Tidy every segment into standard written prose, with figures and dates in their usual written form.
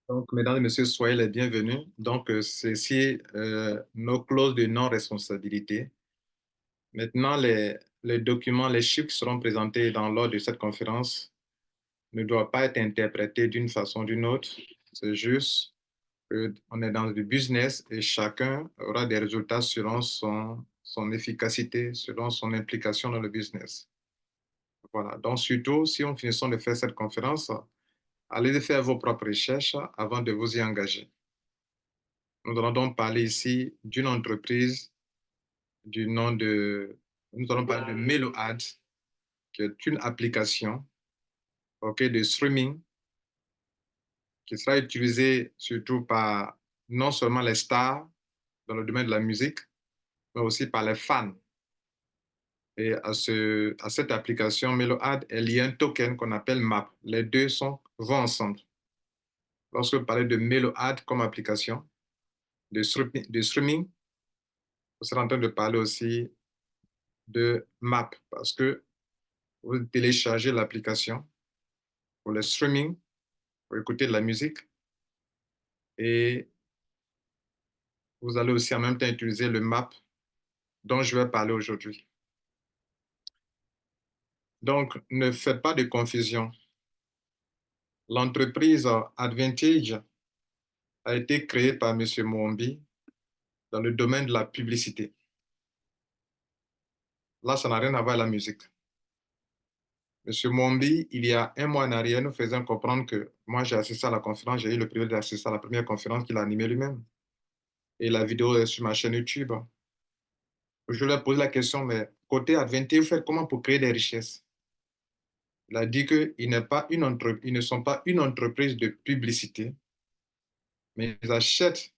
Donc, mesdames et messieurs, soyez les bienvenus. Donc, ceci, nos clauses de non-responsabilité. Maintenant, les documents, les chiffres qui seront présentés lors de cette conférence ne doivent pas être interprétés d'une façon ou d'une autre. C'est juste qu'on est dans du business et chacun aura des résultats selon son efficacité, selon son implication dans le business. Voilà. Donc, surtout, si on finit de faire cette conférence, allez faire vos propres recherches avant de vous y engager. Nous allons donc parler ici d'une entreprise du nom de... Nous allons parler de MeloAds, qui est une application de streaming qui sera utilisée surtout par non seulement les stars dans le domaine de la musique, mais aussi par les fans. Et à cette application MeloAds, il y a un token qu'on appelle MAP. Les deux vont ensemble. Lorsque vous parlez de MeloAds comme application de streaming, vous serez en train de parler aussi de MAP parce que vous téléchargez l'application pour le streaming, pour écouter de la musique. Et vous allez aussi en même temps utiliser le Map dont je vais parler aujourd'hui. Donc, ne faites pas de confusion. L'entreprise Advantage a été créée par M. Mwombi dans le domaine de la publicité. Là, ça n'a rien à voir avec la musique. M. Mwombi, il y a un mois en arrière, nous faisait comprendre que moi, j'ai assisté à la conférence, j'ai eu le privilège d'assister à la première conférence qu'il a animée lui-même. Et la vidéo est sur ma chaîne YouTube. Je lui ai posé la question, mais côté Adventure, vous faites comment pour créer des richesses? Il a dit qu'ils ne sont pas une entreprise de publicité, mais ils achètent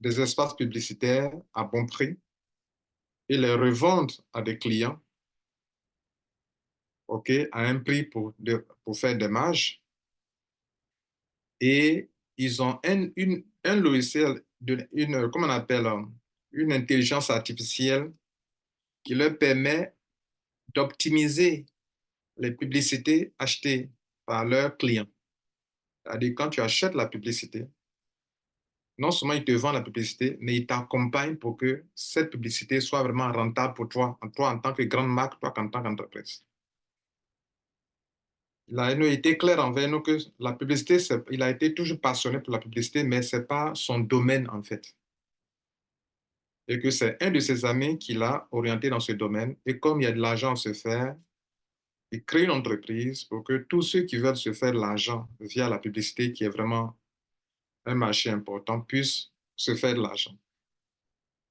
des espaces publicitaires à bon prix et les revendent à des clients, à un prix pour faire des marges. Et ils ont un logiciel, comment on appelle, une intelligence artificielle qui leur permet d'optimiser les publicités achetées par leurs clients. C'est-à-dire, quand tu achètes la publicité, non seulement ils te vendent la publicité, mais ils t'accompagnent pour que cette publicité soit vraiment rentable pour toi en tant que grande marque, toi en tant qu'entreprise. Il a été clair envers nous que la publicité, il a été toujours passionné pour la publicité, mais ce n'est pas son domaine en fait. Et que c'est un de ses amis qui l'a orienté dans ce domaine. Et comme il y a de l'argent à se faire, il crée une entreprise pour que tous ceux qui veulent se faire de l'argent via la publicité, qui est vraiment un marché important, puisse se faire de l'argent.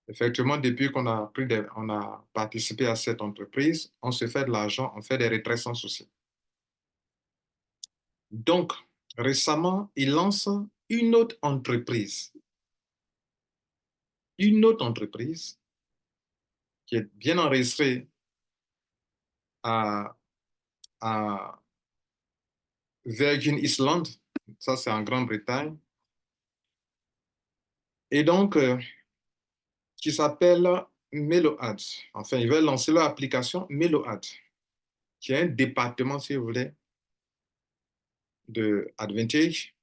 Effectivement, depuis on a participé à cette entreprise, on se fait de l'argent, on fait des retraits sans souci. Donc, récemment, il lance une autre entreprise qui est bien enregistrée à, à Virgin Island, ça c'est en Grande-Bretagne, et donc, qui s'appelle MeloAds. Enfin, ils veulent lancer leur application MeloAds, qui est un département, si vous voulez, de Advantage,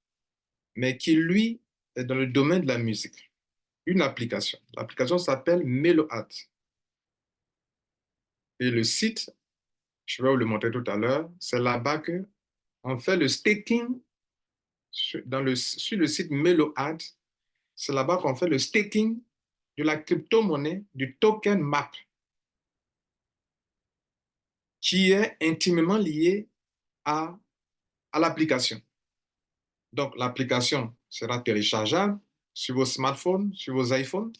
mais qui, lui, est dans le domaine de la musique. Une application. L'application s'appelle MeloAds. Et le site, je vais vous le montrer tout à l'heure, c'est là-bas qu'on fait le staking sur le site MeloAds. C'est là-bas qu'on fait le staking de la crypto-monnaie du token MAP, qui est intimement lié à l'application. Donc, l'application sera téléchargeable sur vos smartphones, sur vos iPhones.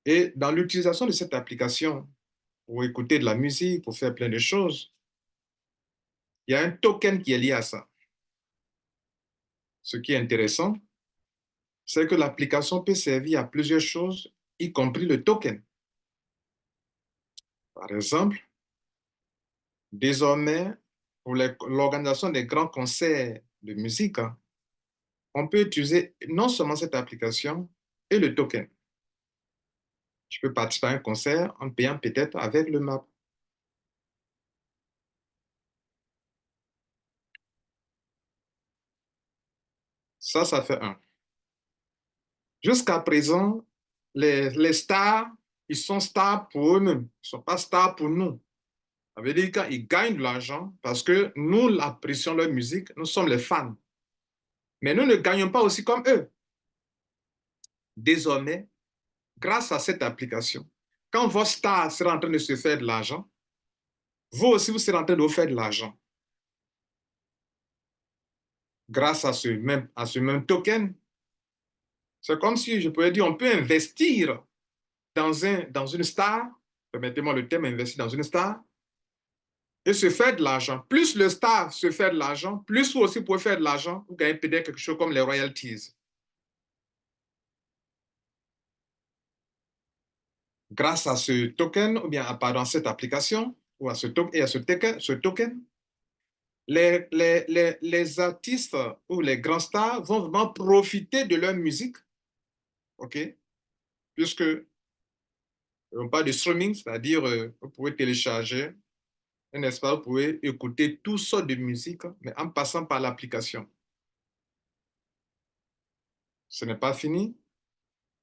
Et dans l'utilisation de cette application, pour écouter de la musique, pour faire plein de choses, il y a un token qui est lié à ça. Ce qui est intéressant, c'est que l'application peut servir à plusieurs choses, y compris le token. Par exemple, désormais, pour l'organisation des grands concerts de musique, on peut utiliser non seulement cette application et le token. Je peux participer à un concert en payant peut-être avec le MAP. Ça fait un. Jusqu'à présent, les stars, ils sont stars pour eux-mêmes. Ils ne sont pas stars pour nous. Ça veut dire qu'ils gagnent de l'argent parce que nous apprécions leur musique, nous sommes les fans. Mais nous ne gagnons pas aussi comme eux. Désormais, grâce à cette application, quand votre star sera en train de se faire de l'argent, vous aussi, vous serez en train de vous faire de l'argent grâce à ce même token. C'est comme si je pouvais dire, on peut investir dans une star, permettez-moi le terme, investir dans une star, et se faire de l'argent. Plus le star se fait de l'argent, plus vous aussi pouvez faire de l'argent, vous gagnez peut-être quelque chose comme les royalties. Grâce à ce token, ou bien pardon, à cette application, ou à ce token, les artistes ou les grands stars vont vraiment profiter de leur musique, OK? Puisque on parle de streaming, c'est-à-dire vous pouvez télécharger un espace, vous pouvez écouter toutes sortes de musique, mais en passant par l'application. Ce n'est pas fini.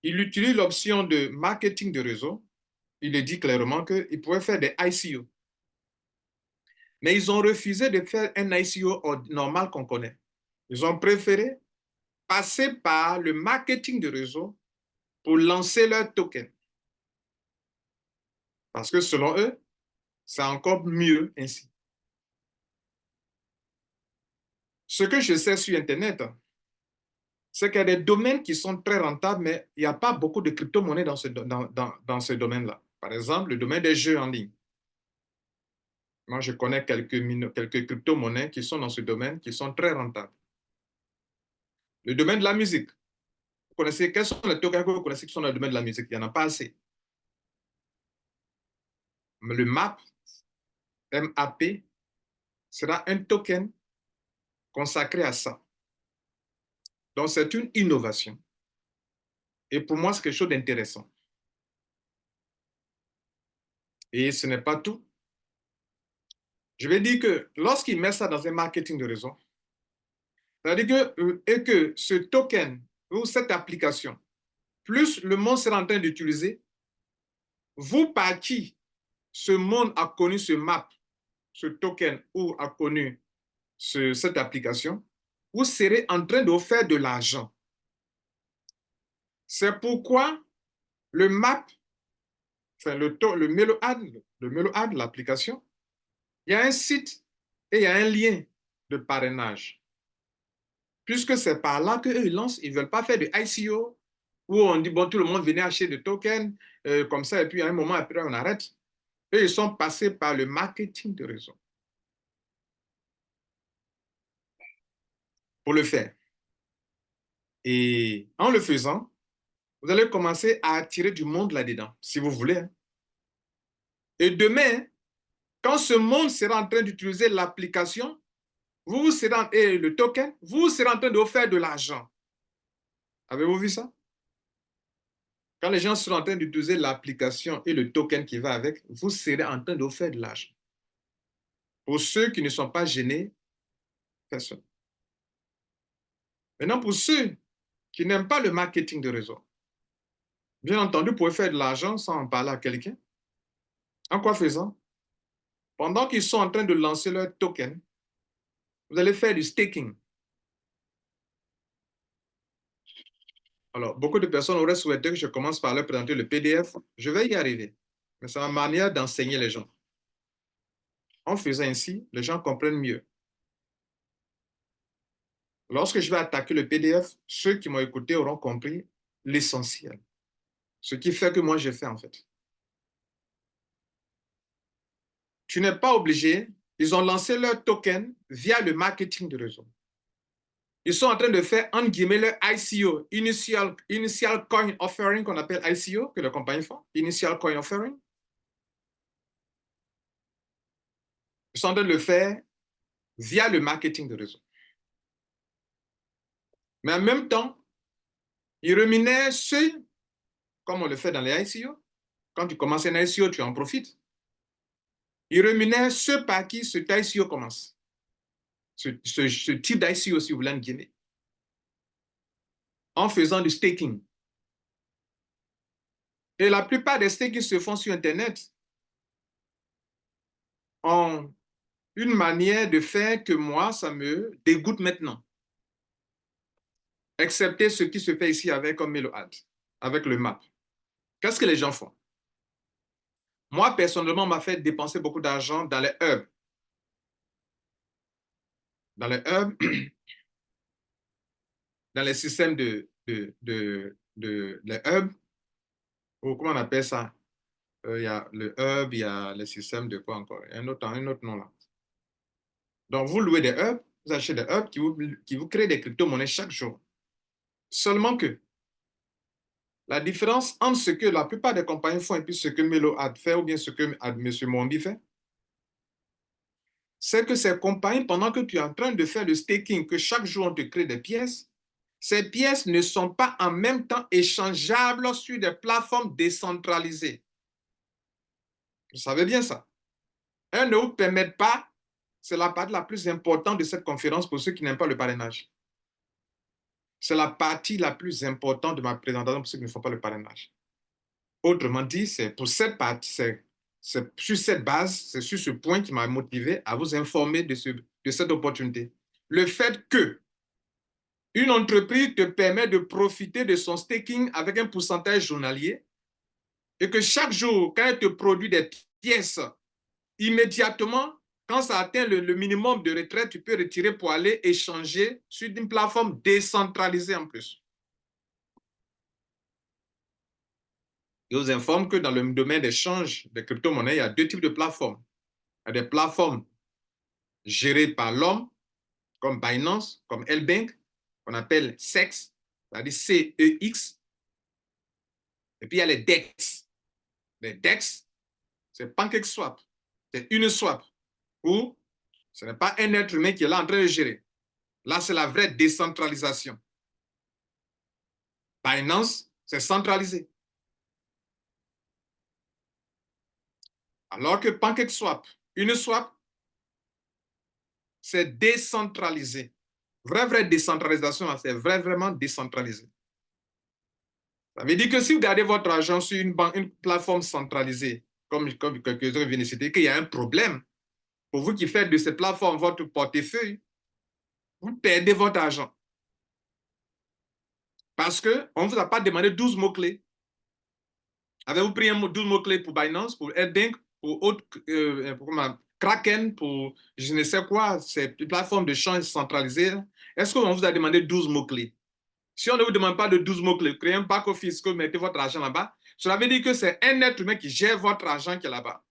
Il utilise l'option de marketing de réseau. Il dit clairement qu'il pouvait faire des ICO. Mais ils ont refusé de faire un ICO normal qu'on connaît. Ils ont préféré passer par le marketing de réseau pour lancer leur token. Parce que selon eux, c'est encore mieux ainsi. Ce que je sais sur Internet, c'est qu'il y a des domaines qui sont très rentables, mais il n'y a pas beaucoup de crypto-monnaies dans ce domaine-là. Par exemple, le domaine des jeux en ligne. Moi, je connais quelques crypto-monnaies qui sont dans ce domaine, qui sont très rentables. Le domaine de la musique. Vous connaissez, quels sont les tokens que vous connaissez qui sont dans le domaine de la musique? Il n'y en a pas assez. Mais le MAP, MAP, sera un token consacré à ça. Donc, c'est une innovation. Et pour moi, c'est quelque chose d'intéressant. Et ce n'est pas tout. Je vais dire que lorsqu'il met ça dans un marketing de réseau, c'est-à-dire que ce token ou cette application, plus le monde sera en train d'utiliser, vous par qui ce monde a connu ce map, ce token ou a connu cette application, vous serez en train de vous faire de l'argent. C'est pourquoi le map, enfin le MeloAd, l'application, il y a un site et il y a un lien de parrainage. Puisque c'est par là qu'eux, ils lancent, ils ne veulent pas faire de ICO, où on dit, bon, tout le monde venait acheter des tokens, comme ça, et puis à un moment après, on arrête. Eux, ils sont passés par le marketing de réseau pour le faire. Et en le faisant, vous allez commencer à attirer du monde là-dedans, si vous voulez. Hein. Et demain, quand ce monde sera en train d'utiliser l'application, vous serez et le token, vous serez en train de vous faire de l'argent. Avez-vous vu ça? Quand les gens seront en train d'utiliser l'application et le token qui va avec, vous serez en train de vous faire de l'argent. Pour ceux qui ne sont pas gênés, personne. Maintenant, pour ceux qui n'aiment pas le marketing de réseau, bien entendu, vous pouvez faire de l'argent sans en parler à quelqu'un. En quoi faisant? Pendant qu'ils sont en train de lancer leur token, vous allez faire du staking. Alors, beaucoup de personnes auraient souhaité que je commence par leur présenter le PDF. Je vais y arriver. Mais c'est ma manière d'enseigner les gens. En faisant ainsi, les gens comprennent mieux. Lorsque je vais attaquer le PDF, ceux qui m'ont écouté auront compris l'essentiel. Ce qui fait que moi, je fais en fait. Tu n'es pas obligé. Ils ont lancé leur token via le marketing de réseau. Ils sont en train de faire, entre guillemets, leur ICO, Initial Coin Offering, qu'on appelle ICO, que les compagnies font, Initial Coin Offering. Ils sont en train de le faire via le marketing de réseau. Mais en même temps, ils rémunèrent ceux, comme on le fait dans les ICO. Quand tu commences un ICO, tu en profites. Ils rémunèrent ceux par qui ce ICO commence. Ce type d'ICO, si vous voulez, en Guinée. en faisant du staking. Et la plupart des stakings se font sur Internet en une manière de faire que moi, ça me dégoûte maintenant. Excepté ce qui se fait ici avec comme MeloAd, avec le MAP. Qu'est-ce que les gens font? Moi, personnellement, on m'a fait dépenser beaucoup d'argent dans les hubs. Dans les hubs, dans les systèmes les hubs, ou comment on appelle ça? Il y a le hub, il y a les systèmes de quoi encore? Il y a un autre nom là. Donc, vous louez des hubs, vous achetez des hubs qui vous créent des crypto-monnaies chaque jour. Seulement que la différence entre ce que la plupart des compagnies font et puis ce que MeloAd fait ou bien ce que M. Mondi fait, c'est que ces compagnies, pendant que tu es en train de faire le staking, que chaque jour on te crée des pièces, ces pièces ne sont pas en même temps échangeables sur des plateformes décentralisées. Vous savez bien ça. Elles ne vous permettent pas, c'est la partie la plus importante de cette conférence pour ceux qui n'aiment pas le parrainage. C'est la partie la plus importante de ma présentation pour ceux qui ne font pas le parrainage. Autrement dit, c'est pour cette partie, c'est sur cette base, c'est sur ce point qui m'a motivé à vous informer de cette opportunité. Le fait que une entreprise te permet de profiter de son staking avec un pourcentage journalier et que chaque jour, quand elle te produit des pièces, immédiatement, quand ça atteint le minimum de retraite, tu peux retirer pour aller échanger sur une plateforme décentralisée en plus. Je vous informe que dans le domaine d'échange des crypto-monnaies, il y a deux types de plateformes. Il y a des plateformes gérées par l'homme, comme Binance, comme LBank, qu'on appelle CEX, c'est-à-dire CEX. Et puis il y a les DEX. Les DEX, c'est PancakeSwap, c'est Uniswap, où ce n'est pas un être humain qui est là en train de gérer. Là, c'est la vraie décentralisation. Binance, c'est centralisé. Alors que PancakeSwap, Uniswap, c'est décentralisé. Vraie décentralisation, c'est vraiment décentralisé. Ça veut dire que si vous gardez votre argent sur une plateforme centralisée, comme quelques-uns viennent de citer, qu'il y a un problème, pour vous qui faites de cette plateforme votre portefeuille, vous perdez votre argent. Parce qu'on ne vous a pas demandé 12 mots-clés. Avez-vous pris 12 mots-clés pour Binance, pour LBank, pour Kraken, pour je ne sais quoi, ces plateformes de change centralisées? Est-ce qu'on vous a demandé 12 mots-clés? Si on ne vous demande pas de 12 mots-clés, créez un back-office, que vous mettez votre argent là-bas, cela veut dire que c'est un être humain qui gère votre argent qui est là-bas.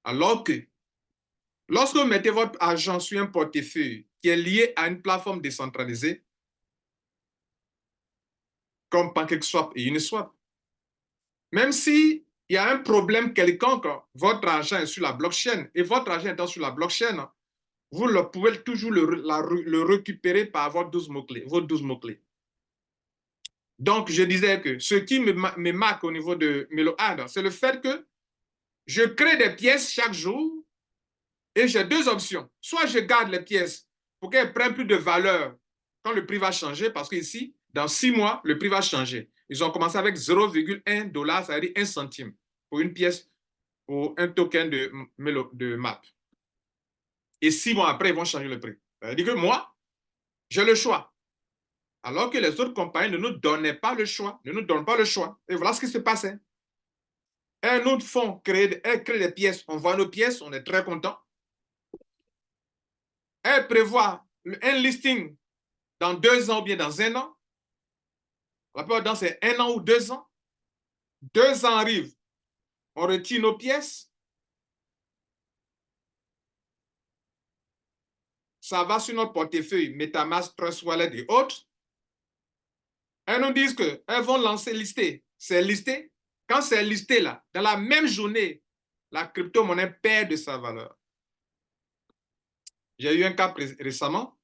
Alors que, lorsque vous mettez votre argent sur un portefeuille qui est lié à une plateforme décentralisée, comme PancakeSwap et Uniswap, même s'il y a un problème quelconque, votre argent est sur la blockchain, et votre argent étant sur la blockchain, vous pouvez toujours le récupérer par vos 12 mots-clés. Donc, je disais que ce qui me marque au niveau de MeloAd, c'est le fait que je crée des pièces chaque jour et j'ai deux options. Soit je garde les pièces pour qu'elles prennent plus de valeur quand le prix va changer, parce qu'ici, dans 6 mois, le prix va changer. Ils ont commencé avec 0,1 $, ça veut dire 1 centime pour une pièce, pour un token de MAP. Et 6 mois après, ils vont changer le prix. Ça veut dire que moi, j'ai le choix. Alors que les autres compagnies ne nous donnaient pas le choix, ne nous donnent pas le choix. Et voilà ce qui se passait. Elles nous font elles créent des pièces, on voit nos pièces, on est très content. Elles prévoient un listing dans 2 ans ou bien dans 1 an. La plupart du temps, c'est 1 an ou 2 ans. 2 ans arrivent, on retire nos pièces. Ça va sur notre portefeuille, MetaMask, Trust Wallet et autres. Elles nous disent qu'elles vont lister. C'est listé. Quand c'est listé là, dans la même journée, la crypto-monnaie perd de sa valeur. J'ai eu un cas récemment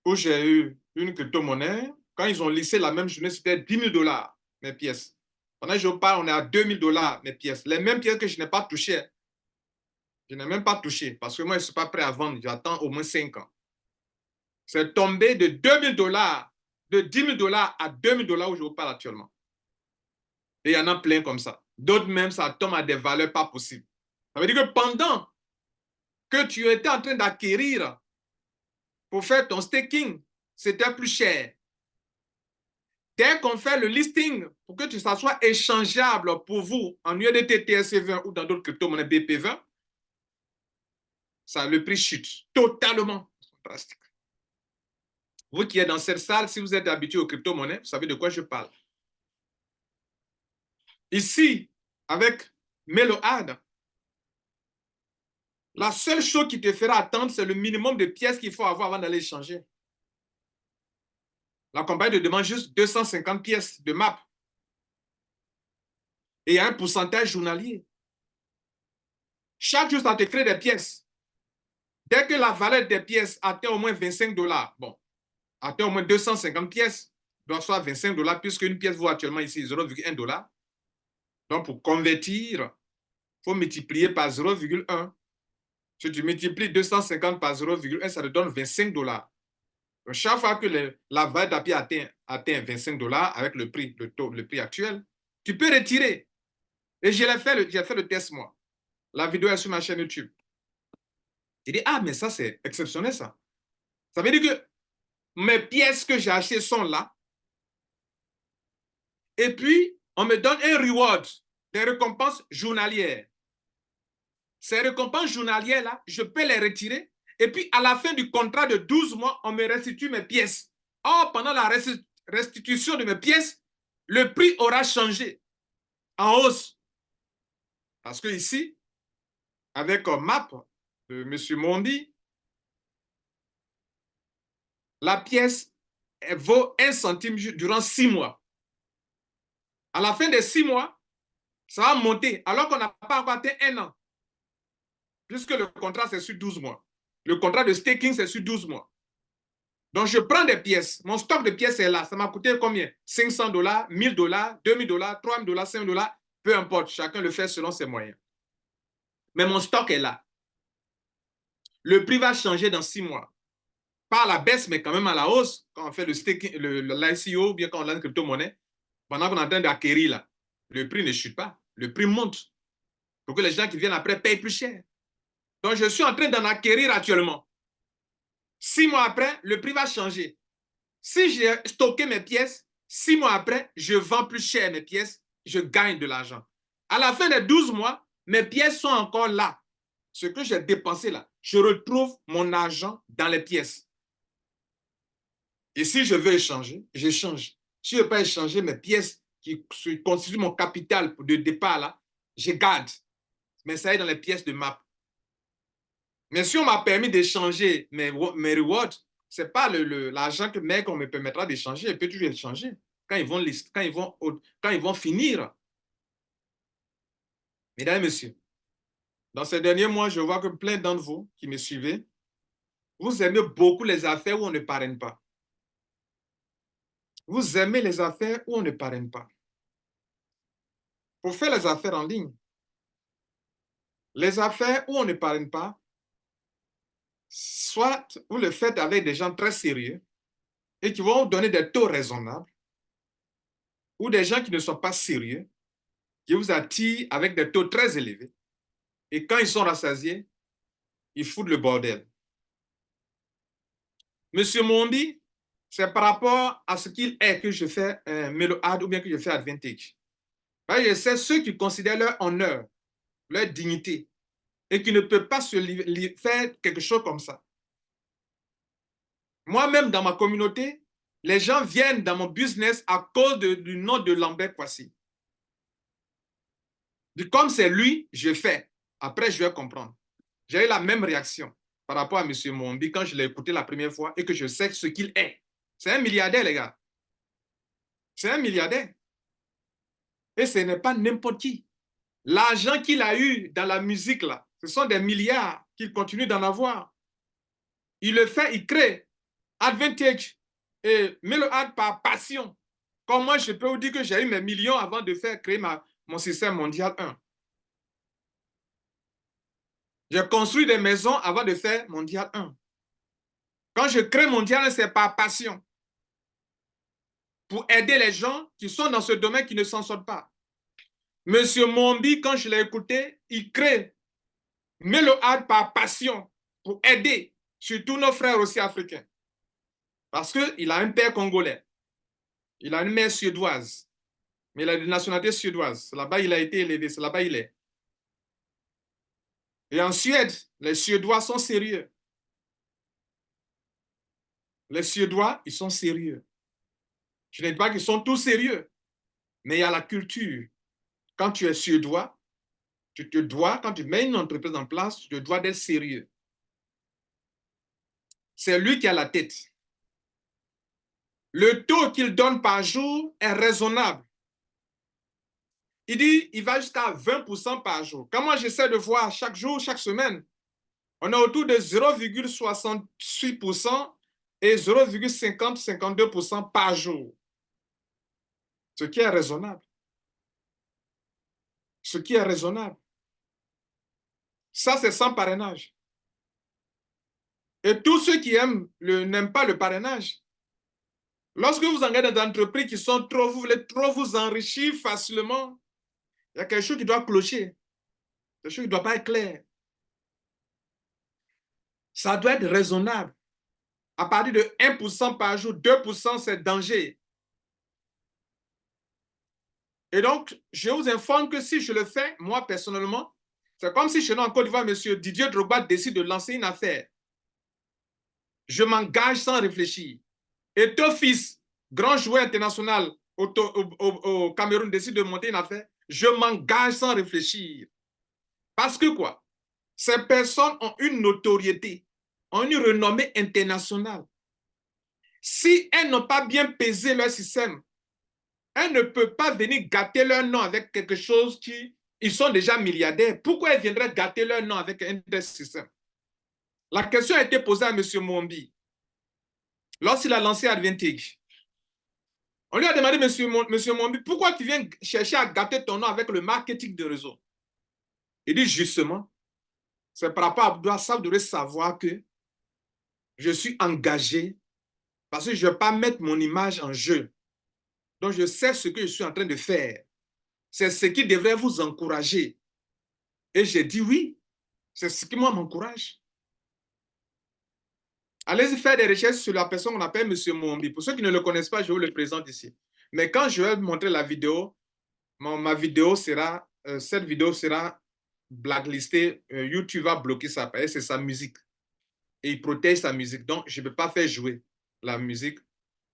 où j'ai eu une crypto-monnaie. Quand ils ont listé la même journée, c'était 10 000 $ mes pièces. Pendant que je parle, on est à 2 000 $ mes pièces. Les mêmes pièces que je n'ai pas touchées. Je n'ai même pas touché parce que moi, je ne suis pas prêt à vendre. J'attends au moins 5 ans. C'est tombé de 2 000 $. de 10 000 dollars à 2 000 dollars où je vous parle actuellement. Et il y en a plein comme ça. D'autres même, ça tombe à des valeurs pas possibles. Ça veut dire que pendant que tu étais en train d'acquérir pour faire ton staking, c'était plus cher. Dès qu'on fait le listing pour que ça soit échangeable pour vous en USDT TRC20 ou dans d'autres crypto-monnaies BP20, ça, le prix chute totalement. Drastique. Vous qui êtes dans cette salle, si vous êtes habitué aux crypto-monnaies, vous savez de quoi je parle. Ici, avec Meload, la seule chose qui te fera attendre, c'est le minimum de pièces qu'il faut avoir avant d'aller échanger. La compagnie te demande juste 250 pièces de map. Et il y a un pourcentage journalier. Chaque jour, ça te crée des pièces. Dès que la valeur des pièces atteint au moins 25 dollars, bon, atteint au moins 250 pièces, doit soit 25 dollars, puisque une pièce vaut actuellement ici 0,1 dollar. Donc, pour convertir, il faut multiplier par 0,1. Si tu multiplies 250 par 0,1, ça te donne 25 dollars. Donc, chaque fois que la valeur d'API atteint 25 dollars avec le prix, le prix actuel, tu peux retirer. Et j'ai fait le test, moi. La vidéo est sur ma chaîne YouTube. Il dit, ah, mais ça, c'est exceptionnel, ça. Ça veut dire que mes pièces que j'ai achetées sont là. Et puis, on me donne un reward, des récompenses journalières. Ces récompenses journalières-là, je peux les retirer. Et puis, à la fin du contrat de 12 mois, on me restitue mes pièces. Or, pendant la restitution de mes pièces, le prix aura changé en hausse. Parce que ici, avec un map de M. Mondi, la pièce vaut 1 centime durant 6 mois. À la fin des 6 mois, ça va monter, alors qu'on n'a pas encore atteint 1 an. Puisque le contrat, c'est sur 12 mois. Le contrat de staking, c'est sur 12 mois. Donc, je prends des pièces. Mon stock de pièces est là. Ça m'a coûté combien? 500 dollars, 1000 dollars, 2000 dollars, 3000 dollars, 5000 dollars. Peu importe. Chacun le fait selon ses moyens. Mais mon stock est là. Le prix va changer dans 6 mois. Pas à la baisse, mais quand même à la hausse. Quand on fait le staking, l'ICO, ou bien quand on lance une crypto-monnaie, pendant qu'on est en train d'acquérir là, le prix ne chute pas. Le prix monte. Pour que les gens qui viennent après payent plus cher. Donc, je suis en train d'en acquérir actuellement. 6 mois après, le prix va changer. Si j'ai stocké mes pièces, 6 mois après, je vends plus cher mes pièces, je gagne de l'argent. À la fin des 12 mois, mes pièces sont encore là. Ce que j'ai dépensé là, je retrouve mon argent dans les pièces. Et si je veux échanger, j'échange. Si je ne veux pas échanger mes pièces qui constituent mon capital de départ là, je garde. Mais ça est dans les pièces de map. Mais si on m'a permis d'échanger mes rewards, ce n'est pas l'argent qu'on me permettra d'échanger. Je peux toujours échanger quand ils vont finir. Mesdames et messieurs, dans ces derniers mois, je vois que plein d'entre vous qui me suivez, vous aimez beaucoup les affaires où on ne parraine pas. Vous aimez les affaires où on ne parraine pas. Pour faire les affaires en ligne, les affaires où on ne parraine pas, soit vous le faites avec des gens très sérieux et qui vont vous donner des taux raisonnables, ou des gens qui ne sont pas sérieux, qui vous attirent avec des taux très élevés. Et quand ils sont rassasiés, ils foutent le bordel. Monsieur Mondi, c'est par rapport à ce qu'il est que je fais Meload ou bien que je fais Advantage. Je sais ceux qui considèrent leur honneur, leur dignité, et qui ne peuvent pas se faire quelque chose comme ça. Moi-même, dans ma communauté, les gens viennent dans mon business à cause du nom de Lambert Kwasi. Comme c'est lui, je fais. Après, je vais comprendre. J'ai eu la même réaction par rapport à M. Mondi quand je l'ai écouté la première fois et que je sais ce qu'il est. C'est un milliardaire, les gars. C'est un milliardaire. Et ce n'est pas n'importe qui. L'argent qu'il a eu dans la musique, là, ce sont des milliards qu'il continue d'en avoir. Il le fait, il crée Advantage et Meload par passion. Comme moi, je peux vous dire que j'ai eu mes millions avant de faire créer mon système mondial 1. J'ai construit des maisons avant de faire mondial 1. Quand je crée mondial 1, c'est par passion. pour aider les gens qui sont dans ce domaine qui ne s'en sortent pas. Monsieur Mombi, quand je l'ai écouté, il crée Meload par passion pour aider surtout nos frères aussi africains. Parce qu'il a un père congolais, il a une mère suédoise, mais il a une nationalité suédoise. C'est là-bas il a été élevé, c'est là-bas il est. Et en Suède, les Suédois sont sérieux. Les Suédois, ils sont sérieux. Je ne dis pas qu'ils sont tous sérieux, mais il y a la culture. Quand tu es Suédois, tu te dois, quand tu mets une entreprise en place, tu te dois d'être sérieux. C'est lui qui a la tête. Le taux qu'il donne par jour est raisonnable. Il dit il va jusqu'à 20% par jour. Quand moi j'essaie de voir chaque jour, chaque semaine, on est autour de 0,68% et 0,50-52% par jour. Ce qui est raisonnable. Ce qui est raisonnable. Ça, c'est sans parrainage. Et tous ceux qui n'aiment pas le parrainage, lorsque vous engagez dans des entreprises qui sont trop, vous voulez trop vous enrichir facilement, il y a quelque chose qui doit clocher. Quelque chose qui ne doit pas être clair. Ça doit être raisonnable. À partir de 1% par jour, 2%, c'est danger. Et donc, je vous informe que si je le fais, moi, personnellement, c'est comme si chez nous en Côte d'Ivoire, M. Didier Drogba décide de lancer une affaire. Je m'engage sans réfléchir. Et Tofis, grand joueur international au Cameroun, décide de monter une affaire. Je m'engage sans réfléchir. Parce que quoi? Ces personnes ont une notoriété, ont une renommée internationale. Si elles n'ont pas bien pesé leur système, elles ne peuvent pas venir gâter leur nom avec quelque chose qui... Ils sont déjà milliardaires. Pourquoi elles viendraient gâter leur nom avec un tel système? La question a été posée à M. Mombi lorsqu'il a lancé Advantage. On lui a demandé, Monsieur Mombi, pourquoi tu viens chercher à gâter ton nom avec le marketing de réseau? Il dit justement, c'est par rapport à ça, vous devez savoir que je suis engagé parce que je ne vais pas mettre mon image en jeu. Donc, je sais ce que je suis en train de faire. C'est ce qui devrait vous encourager. Et j'ai dit oui, c'est ce qui, moi, m'encourage. Allez-y faire des recherches sur la personne qu'on appelle M. Mombi. Pour ceux qui ne le connaissent pas, je vous le présente ici. Mais quand je vais montrer la vidéo, ma vidéo sera, cette vidéo sera blacklistée. YouTube va bloquer ça parce que c'est sa musique. Et il protège sa musique. Donc, je ne peux pas faire jouer la musique.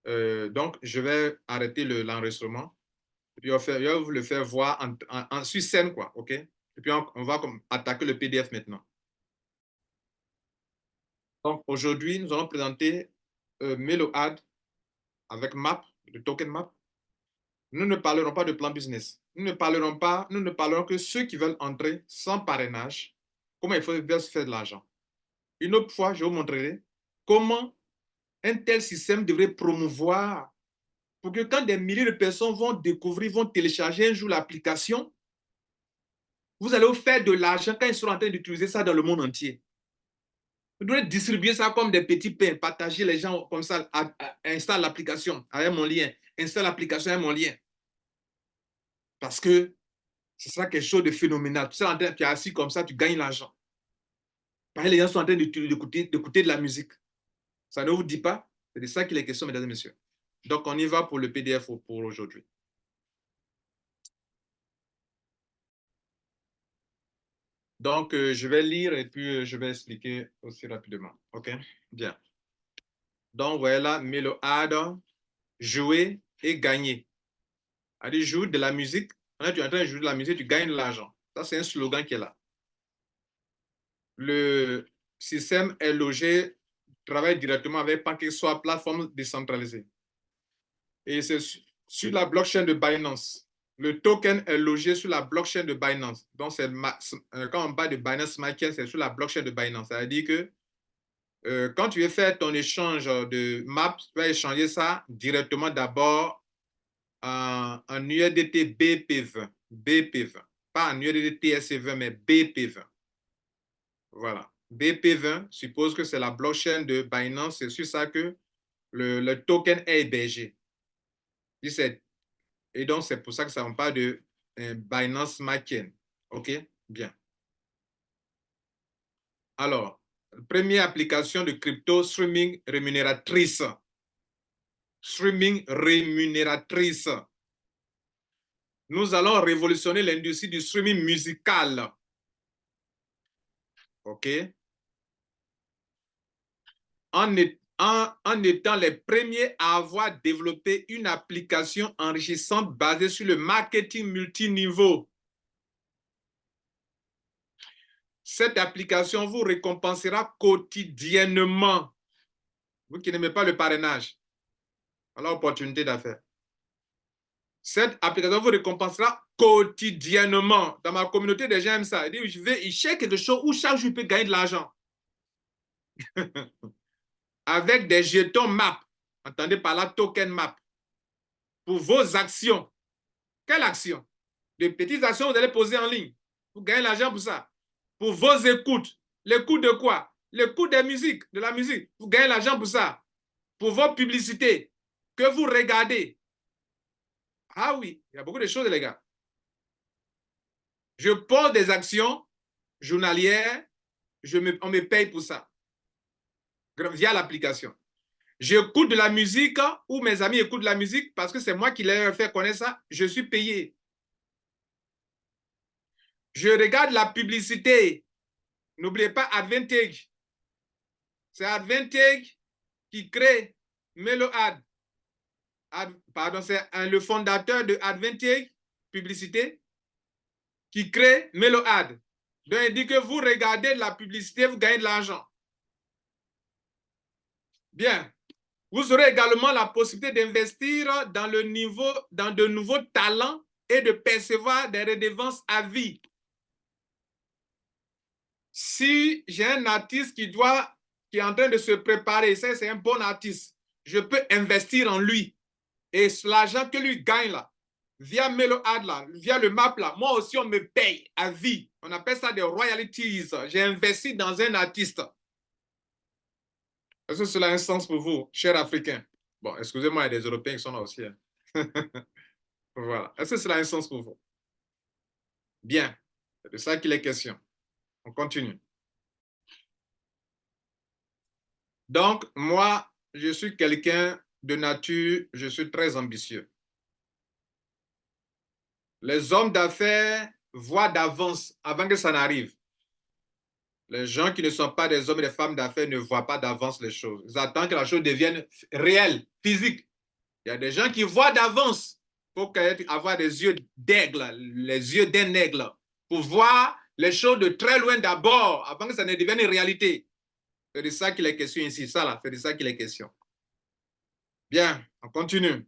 Donc, je vais arrêter l'enregistrement. Et puis, je vais vous le faire voir sur scène, quoi. OK? Et puis, on va attaquer le PDF maintenant. Donc, aujourd'hui, nous allons présenter Meload avec MAP, le token MAP. Nous ne parlerons pas de plan business. Nous ne parlerons que ceux qui veulent entrer sans parrainage, comment il faut se faire de l'argent. Une autre fois, je vous montrerai comment un tel système devrait promouvoir pour que quand des milliers de personnes vont découvrir, vont télécharger un jour l'application, vous allez vous faire de l'argent quand ils seront en train d'utiliser ça dans le monde entier. Vous devez distribuer ça comme des petits pains, partager les gens comme ça, installe l'application avec mon lien, installe l'application avec mon lien. Parce que ce sera quelque chose de phénoménal. Tu es assis comme ça, tu gagnes l'argent. Pareil, les gens sont en train d'écouter de la musique. Ça ne vous dit pas? C'est de ça qu'il est question, mesdames et messieurs. Donc, on y va pour le PDF pour aujourd'hui. Donc, je vais lire et puis je vais expliquer aussi rapidement. OK? Bien. Donc, voilà, Meload, jouer et gagner. C'est-à-dire, jouer de la musique. Quand tu es en train de jouer de la musique, tu gagnes de l'argent. Ça, c'est un slogan qui est là. Le système est logé, travaille directement avec PancakeSwap, plateforme décentralisée. Et c'est sur la blockchain de Binance. Le token est logé sur la blockchain de Binance. Donc, quand on parle de Binance Smart Chain, c'est sur la blockchain de Binance. Ça veut dire que quand tu veux faire ton échange de MAP, tu vas échanger ça directement d'abord en USDT BP20. BP20. Pas en USDT TSC20, mais BP20. Voilà. BP20 suppose que c'est la blockchain de Binance. C'est sur ça que le token est hébergé. Et donc, c'est pour ça que ça on parle de Binance Smart Chain. OK? Bien. Alors, première application de crypto streaming rémunératrice. Streaming rémunératrice. Nous allons révolutionner l'industrie du streaming musical. OK? En étant les premiers à avoir développé une application enrichissante basée sur le marketing multiniveau. Cette application vous récompensera quotidiennement. Vous qui n'aimez pas le parrainage, alors opportunité d'affaires. Cette application vous récompensera quotidiennement. Dans ma communauté, des gens aiment ça. Ils disent, ils cherchent quelque chose où chaque jour, ils peuvent gagner de l'argent. Avec des jetons MAP. Entendez par là, token MAP. Pour vos actions. Quelle action? De petites actions, vous allez poser en ligne. Vous gagnez l'argent pour ça. Pour vos écoutes. L'écoute de quoi? L'écoute des musiques, de la musique. Vous gagnez l'argent pour ça. Pour vos publicités que vous regardez. Ah oui, il y a beaucoup de choses, les gars. Je pose des actions journalières, on me paye pour ça, via l'application. J'écoute de la musique ou mes amis écoutent de la musique parce que c'est moi qui leur fait connaître ça, je suis payé. Je regarde la publicité. N'oubliez pas Advantage. C'est Advantage qui crée MeloAd. Pardon, c'est le fondateur de Advantage Publicité qui crée MeloAd. Donc, il dit que vous regardez de la publicité, vous gagnez de l'argent. Bien. Vous aurez également la possibilité d'investir dans de nouveaux talents et de percevoir des redevances à vie. Si j'ai un artiste qui est en train de se préparer, c'est un bon artiste, je peux investir en lui. Et l'argent que lui gagne là, via MeloAd là, via le MAP là, moi aussi on me paye à vie. On appelle ça des royalties. J'ai investi dans un artiste. Est-ce que cela a un sens pour vous, chers Africains? Bon, excusez-moi, il y a des Européens qui sont là aussi. Hein. Voilà. Est-ce que cela a un sens pour vous? Bien. C'est de ça qu'il est question. On continue. Donc, moi, je suis quelqu'un de nature, je suis très ambitieux. Les hommes d'affaires voient d'avance avant que ça n'arrive. Les gens qui ne sont pas des hommes et des femmes d'affaires ne voient pas d'avance les choses. Ils attendent que la chose devienne réelle, physique. Il y a des gens qui voient d'avance. Il faut avoir des yeux d'aigle, les yeux d'un aigle, pour voir les choses de très loin d'abord, avant que ça ne devienne une réalité. C'est de ça qu'il est question ici. Ça là, c'est de ça qu'il est question. Bien, on continue.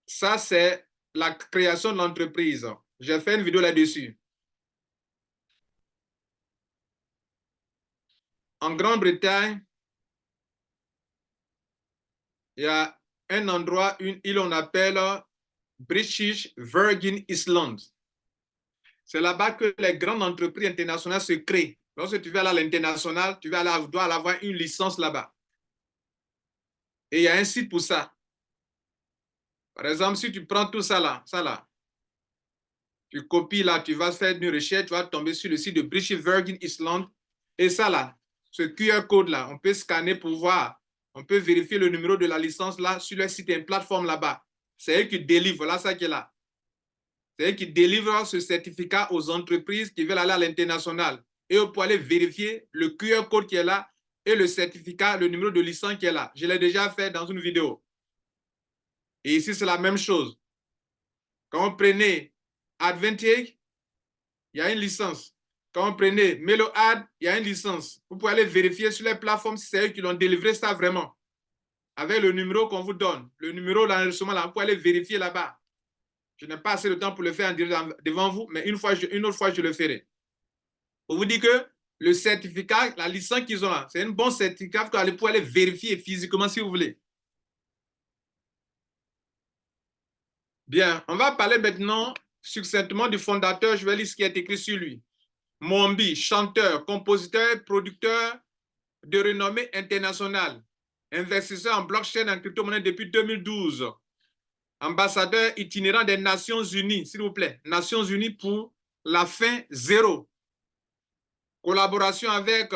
Ça, c'est la création de l'entreprise. J'ai fait une vidéo là-dessus. En Grande-Bretagne, il y a un endroit, une île, on appelle British Virgin Islands. C'est là-bas que les grandes entreprises internationales se créent. Lorsque tu vas à l'international, tu dois avoir une licence là-bas. Et il y a un site pour ça. Par exemple, si tu prends tout ça là, tu copies là, tu vas faire une recherche, tu vas tomber sur le site de British Virgin Islands. Et ça là, ce QR code là, on peut scanner pour voir. On peut vérifier le numéro de la licence là sur le site, une plateforme là-bas. C'est eux qui délivrent, voilà ça qui est là. C'est eux qui délivrent ce certificat aux entreprises qui veulent aller à l'international. Et on peut aller vérifier le QR code qui est là et le certificat, le numéro de licence qui est là. Je l'ai déjà fait dans une vidéo. Et ici, c'est la même chose. Quand on prenait Advantage, il y a une licence. Quand on prenait MeloAd, il y a une licence. Vous pouvez aller vérifier sur les plateformes si c'est eux qui l'ont délivré ça vraiment. Avec le numéro qu'on vous donne, le numéro d'enregistrement, là, vous pouvez aller vérifier là-bas. Je n'ai pas assez de temps pour le faire devant vous, mais une autre fois, je le ferai. Pour vous dire que le certificat, la licence qu'ils ont là, c'est un bon certificat que vous pouvez aller vérifier physiquement si vous voulez. Bien, on va parler maintenant succinctement du fondateur. Je vais lire ce qui est écrit sur lui. Mombi, chanteur, compositeur, producteur de renommée internationale. investisseur en blockchain et en crypto-monnaie depuis 2012. Ambassadeur itinérant des Nations Unies, s'il vous plaît. Nations Unies pour la fin zéro. Collaboration avec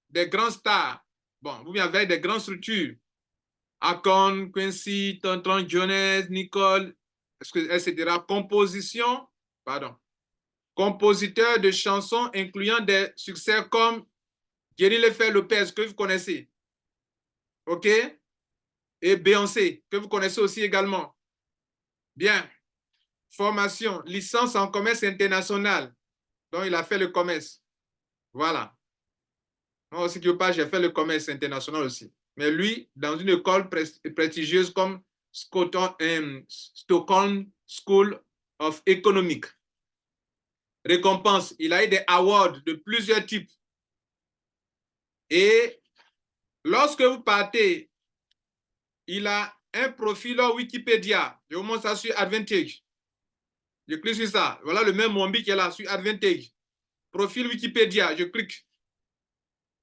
des grands stars. Bon, vous bien avec des grandes structures. Akon, Quincy, Tonton, Jones, Nicole, etc. Composition, pardon. Compositeur de chansons incluant des succès comme Jenny Lefebvre-Lopez, que vous connaissez. OK? Et Beyoncé, que vous connaissez aussi également. Bien. Formation, licence en commerce international. Donc, il a fait le commerce. Voilà. Moi aussi, j'ai fait le commerce international aussi. Mais lui, dans une école prestigieuse comme Stockholm School of Economic. Récompense, il a eu des awards de plusieurs types. Et lorsque vous partez, il a un profil Wikipédia. Je vous montre ça sur Advantage. Je clique sur ça. Voilà le même Mombi qui est là sur Advantage. Profil Wikipédia, je clique.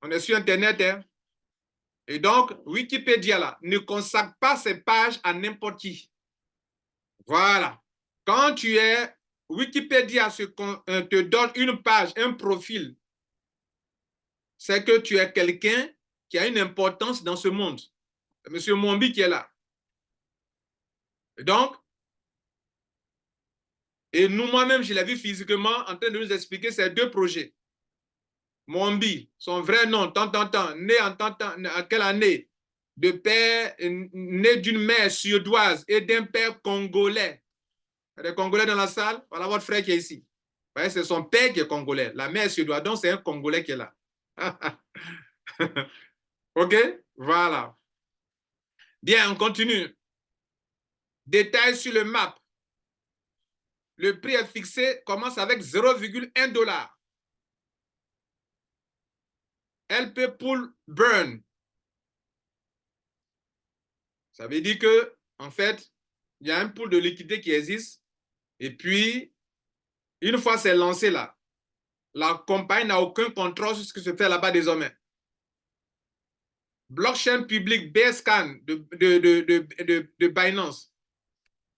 On est sur Internet. Hein? Et donc, Wikipédia là, ne consacre pas ses pages à n'importe qui. Voilà. Quand tu es, Wikipédia te donne une page, un profil, c'est que tu es quelqu'un qui a une importance dans ce monde. Monsieur Mombi qui est là. Et donc, et nous, moi-même, je l'ai vu physiquement en train de nous expliquer ces deux projets. Mombi, son vrai nom, né en quelle année? De père, né d'une mère suédoise et d'un père congolais. Il y a des Congolais dans la salle. Voilà votre frère qui est ici. C'est son père qui est congolais. La mère est suédoise. Donc, c'est un Congolais qui est là. OK? Voilà. Bien, on continue. Détails sur le map. Le prix est fixé, commence avec 0,1 $. LP Pool Burn. Ça veut dire que, en fait, il y a un pool de liquidité qui existe. Et puis, une fois c'est lancé là, la compagnie n'a aucun contrôle sur ce qui se fait là-bas désormais. Blockchain public BSCAN de Binance.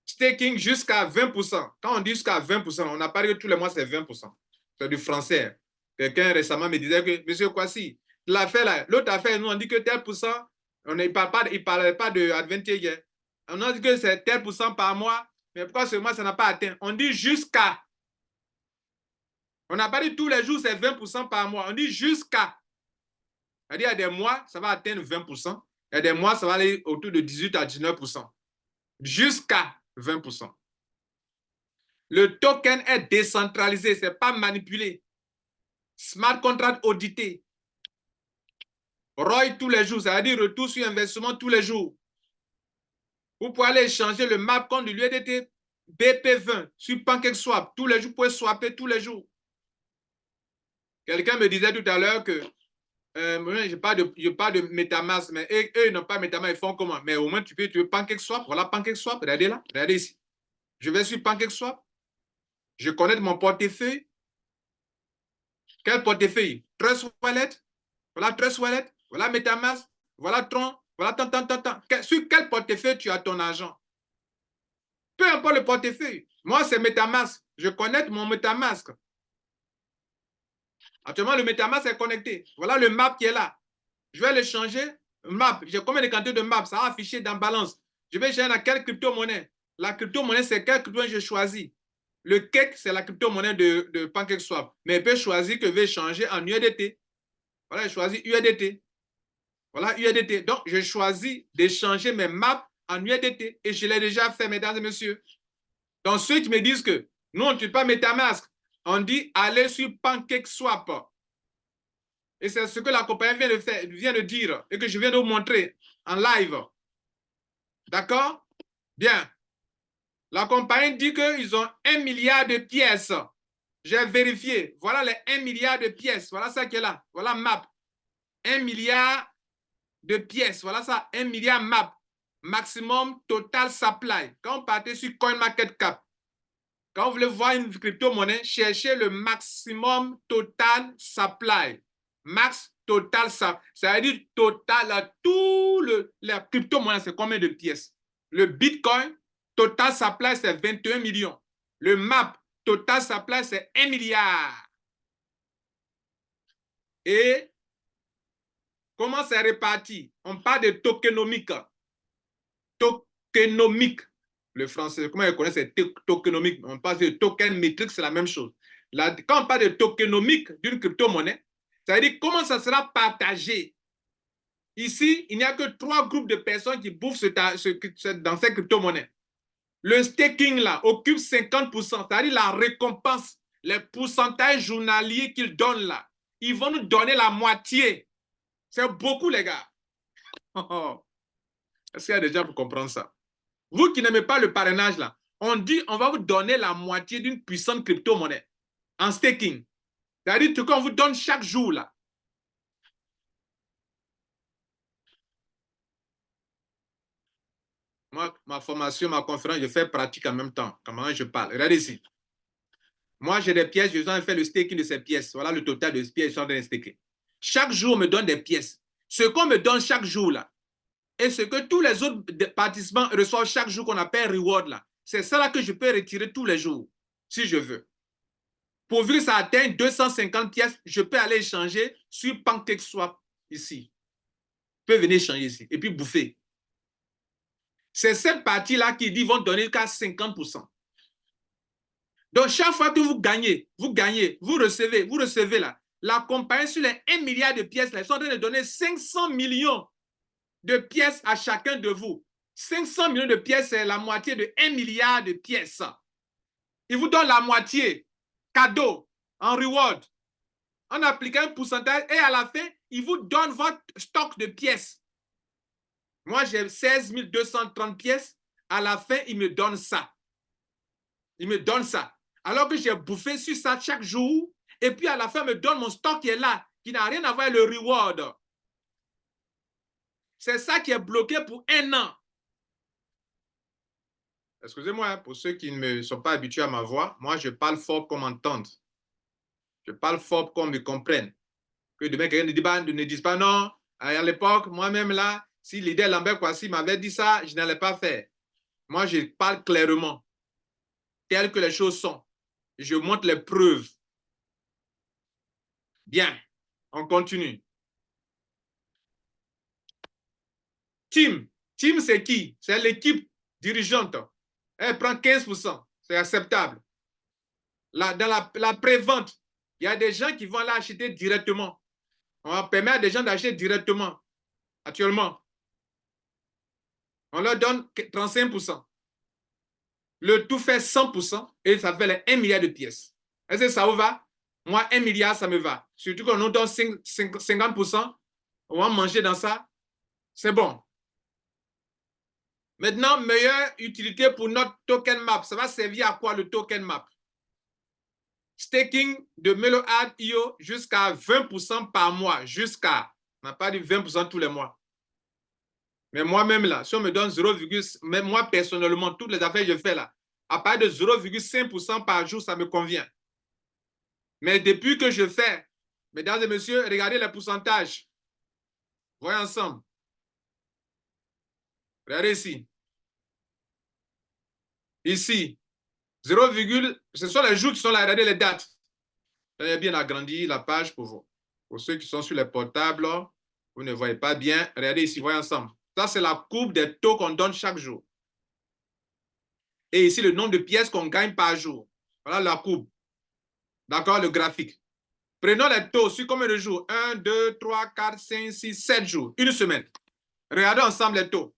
Staking jusqu'à 20%. Quand on dit jusqu'à 20%, on n'a pas dit que tous les mois c'est 20%. C'est du français. Quelqu'un récemment me disait que, monsieur Kwasi, l'autre affaire, nous on dit que tel pourcent, il ne parlait pas de advantage. On a dit que c'est tel pourcent par mois, mais pourquoi ce mois ça n'a pas atteint? On dit jusqu'à. On n'a pas dit tous les jours c'est 20% par mois. On dit jusqu'à. C'est-à-dire, il y a des mois, ça va atteindre 20%. Il y a des mois, ça va aller autour de 18 à 19%. Jusqu'à 20%. Le token est décentralisé, ce n'est pas manipulé. Smart contract audité. ROI tous les jours, ça veut dire retour sur investissement tous les jours. Vous pouvez aller échanger le map contre l'USDT BP20 sur PancakeSwap. Tous les jours, vous pouvez swapper tous les jours. Quelqu'un me disait tout à l'heure que je parle de MetaMask, mais eux, ils n'ont pas MetaMask, ils font comment? Mais au moins, tu peux PancakeSwap. Voilà PancakeSwap, regardez là, regardez ici. Je vais sur PancakeSwap. Je connecte mon portefeuille. Quel portefeuille? Trust Wallet. Voilà Trust Wallet. Voilà MetaMask. Voilà Tron. Voilà tant. Sur quel portefeuille tu as ton argent? Peu importe le portefeuille. Moi, c'est MetaMask. Je connecte mon MetaMask. Actuellement, le MetaMask est connecté. Voilà le map qui est là. Je vais le changer. Map. J'ai combien de quantités de map? Ça va afficher dans balance. Je vais changer dans quelle crypto-monnaie? La crypto-monnaie, c'est quelle crypto-monnaie je choisis? Le cake, c'est la crypto-monnaie de PancakeSwap. Mais il peut choisir que je vais changer en USDT. Voilà, je choisis USDT. Voilà, USDT. Donc, je choisis d'échanger mes maps en USDT. Et je l'ai déjà fait, mesdames et messieurs. Donc, ceux qui me disent que non, tu ne peux pas MetaMask, on dit aller sur PancakeSwap. Et c'est ce que la compagnie vient de dire et que je viens de vous montrer en live. D'accord? Bien. La compagnie dit qu'ils ont 1 milliard de pièces. J'ai vérifié. Voilà les 1 milliard de pièces. Voilà ça qui est là. Voilà map. 1 milliard de pièces. Voilà ça. 1 milliard map. Maximum total supply. Quand on partez sur CoinMarketCap, quand vous voulez voir une crypto-monnaie, cherchez le maximum total supply. Max total, ça veut dire total, tout la crypto-monnaie, c'est combien de pièces? Le Bitcoin, total supply, c'est 21 millions. Le MAP, total supply, c'est 1 milliard. Et comment c'est réparti? On parle de tokenomique. Tokenomique. Le français, comment ils connaissent, c'est tokenomique. On parle de token métrique, c'est la même chose. Là, quand on parle de tokenomique d'une crypto-monnaie, ça veut dire comment ça sera partagé. Ici, il n'y a que 3 groupes de personnes qui bouffent dans cette crypto-monnaie. Le staking là occupe 50%, c'est-à-dire la récompense, les pourcentages journaliers qu'ils donnent là. Ils vont nous donner la moitié. C'est beaucoup, les gars. Est-ce qu'il y a des gens pour comprendre ça? Vous qui n'aimez pas le parrainage là, on dit on va vous donner la moitié d'une puissante crypto-monnaie en staking. C'est-à-dire ce qu'on vous donne chaque jour là. Moi, ma formation, ma conférence, je fais pratique en même temps. Comment je parle? Regardez ici. Moi, j'ai des pièces, je vais faire le staking de ces pièces. Voilà le total de pièces que je suis en train de staker. Chaque jour, on me donne des pièces. Ce qu'on me donne chaque jour là, et ce que tous les autres participants reçoivent chaque jour qu'on appelle reward là, c'est ça là que je peux retirer tous les jours, si je veux. Pourvu que ça atteigne 250 pièces, je peux aller échanger sur PancakeSwap ici. Je peux venir échanger ici et puis bouffer. C'est cette partie-là qui dit qu'ils vont donner qu'à 50%. Donc, chaque fois que vous gagnez, vous recevez là. La compagnie sur les 1 milliard de pièces, là, ils sont en train de donner 500 millions de pièces à chacun de vous. 500 millions de pièces, c'est la moitié de 1 milliard de pièces. Ils vous donnent la moitié, cadeau, en reward, en appliquant un pourcentage, et à la fin, ils vous donnent votre stock de pièces. Moi, j'ai 16 230 pièces. À la fin, ils me donnent ça. Ils me donnent ça. Alors que j'ai bouffé sur ça chaque jour, et puis à la fin, ils me donnent mon stock qui est là, qui n'a rien à voir avec le reward. C'est ça qui est bloqué pour 1 an. Excusez-moi, hein, pour ceux qui ne sont pas habitués à ma voix, moi, je parle fort comme entendre. Je parle fort pour qu'on me comprenne. Que demain, quelqu'un ne dise pas non. À l'époque, moi-même là, si l'idée Lambert Kouassi m'avait dit ça, je n'allais pas faire. Moi, je parle clairement, telles que les choses sont. Je montre les preuves. Bien, on continue. Team. Team, c'est qui? C'est l'équipe dirigeante. Elle prend 15%. C'est acceptable. Dans la pré-vente, il y a des gens qui vont aller acheter directement. On permet à des gens d'acheter directement. Actuellement, on leur donne 35%. Le tout fait 100% et ça fait les 1 milliard de pièces. Est-ce que ça vous va? Moi, 1 milliard, ça me va. Surtout qu'on nous donne 50%. On va manger dans ça. C'est bon. Maintenant, meilleure utilité pour notre token map. Ça va servir à quoi le token map? Staking de MeloAd.io jusqu'à 20% par mois. Jusqu'à, on n'a pas dit 20% tous les mois. Mais moi-même là, si on me donne 0, même moi personnellement, toutes les affaires que je fais là, à partir de 0,5% par jour, ça me convient. Mais depuis que je fais, mesdames et messieurs, regardez les pourcentages. Voyons ensemble. Regardez ici. Ici, 0, ce sont les jours qui sont là. Regardez les dates. J'ai bien agrandi la page pour vous. Pour ceux qui sont sur les portables, vous ne voyez pas bien. Regardez ici, voyons ensemble. Ça, c'est la courbe des taux qu'on donne chaque jour. Et ici, le nombre de pièces qu'on gagne par jour. Voilà la courbe. D'accord, le graphique. Prenons les taux sur combien de jours? 1, 2, 3, 4, 5, 6, 7 jours. Une semaine. Regardons ensemble les taux.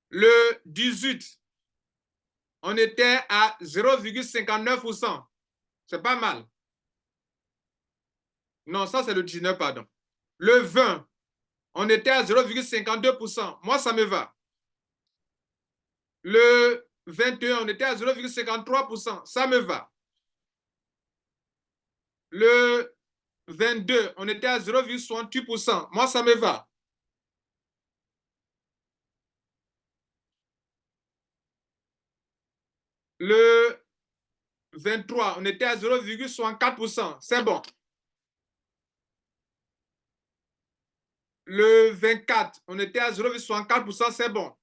Le 18, on était à 0,59%. C'est pas mal. Non, ça c'est le 19, pardon. Le 20, on était à 0,52%. Moi, ça me va. Le 21, on était à 0,53%. Ça me va. Le 22, on était à 0,68%. Moi, ça me va. Le 23, on était à 0,64%. C'est bon. Le 24, on était à 0,64%, c'est bon.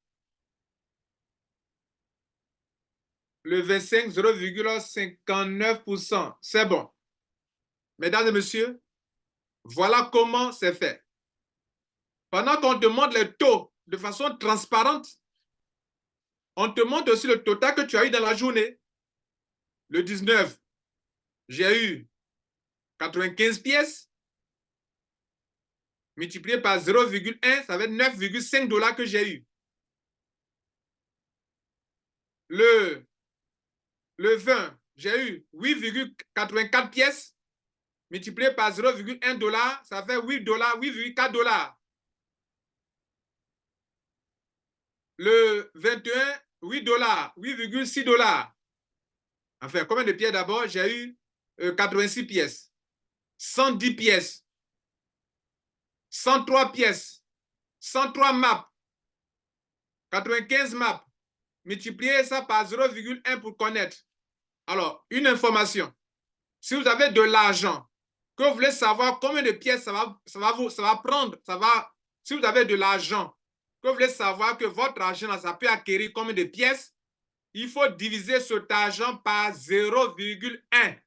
Le 25, 0,59%, c'est bon. Mesdames et messieurs, voilà comment c'est fait. Pendant qu'on te montre les taux de façon transparente, on te montre aussi le total que tu as eu dans la journée. Le 19, j'ai eu 95 pièces, multiplié par 0,1, ça va être 9,5 $ que j'ai eu. Le 20, j'ai eu 8,84 pièces, multiplié par 0,1 $, ça fait 8 $, 8,4 $. Le 21, 8 $, 8,6 $. Enfin, combien de pièces d'abord? J'ai eu 86 pièces, 110 pièces, 103 pièces, 103 maps, 95 maps. Multipliez ça par 0,1 pour connaître. Alors, une information. Si vous avez de l'argent, que vous voulez savoir combien de pièces ça va prendre, si vous avez de l'argent, que vous voulez savoir que votre argent, ça peut acquérir combien de pièces, il faut diviser cet argent par 0,1.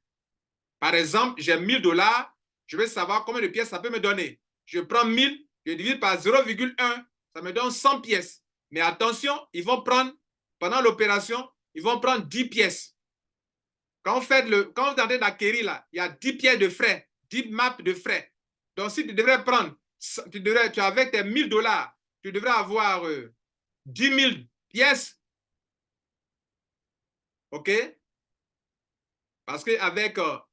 Par exemple, j'ai 1 000 $, je veux savoir combien de pièces ça peut me donner. Je prends 1000, je divise par 0,1, ça me donne 100 pièces. Mais attention, ils vont prendre, pendant l'opération, ils vont prendre 10 pièces. Quand vous êtes en train d'acquérir là, il y a 10 pièces de frais, 10 maps de frais. Donc, si tu devrais prendre, tu avec tes 1 000 $, tu devrais avoir 10 000 pièces. OK? Parce que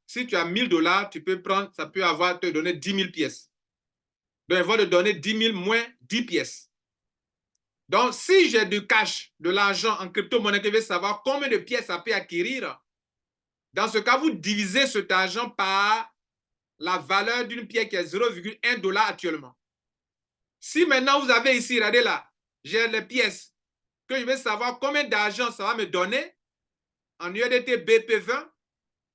si tu as 1 000 $, tu peux prendre, ça peut te donner 10 000 pièces. Donc, ils vont te donner 10 000 moins 10 pièces. Donc, si j'ai du cash, de l'argent en crypto-monnaie, je veux savoir combien de pièces ça peut acquérir. Dans ce cas, vous divisez cet argent par la valeur d'une pièce qui est 0,1 $ actuellement. Si maintenant vous avez ici, regardez là, j'ai les pièces que je veux savoir combien d'argent ça va me donner en USDT BP20,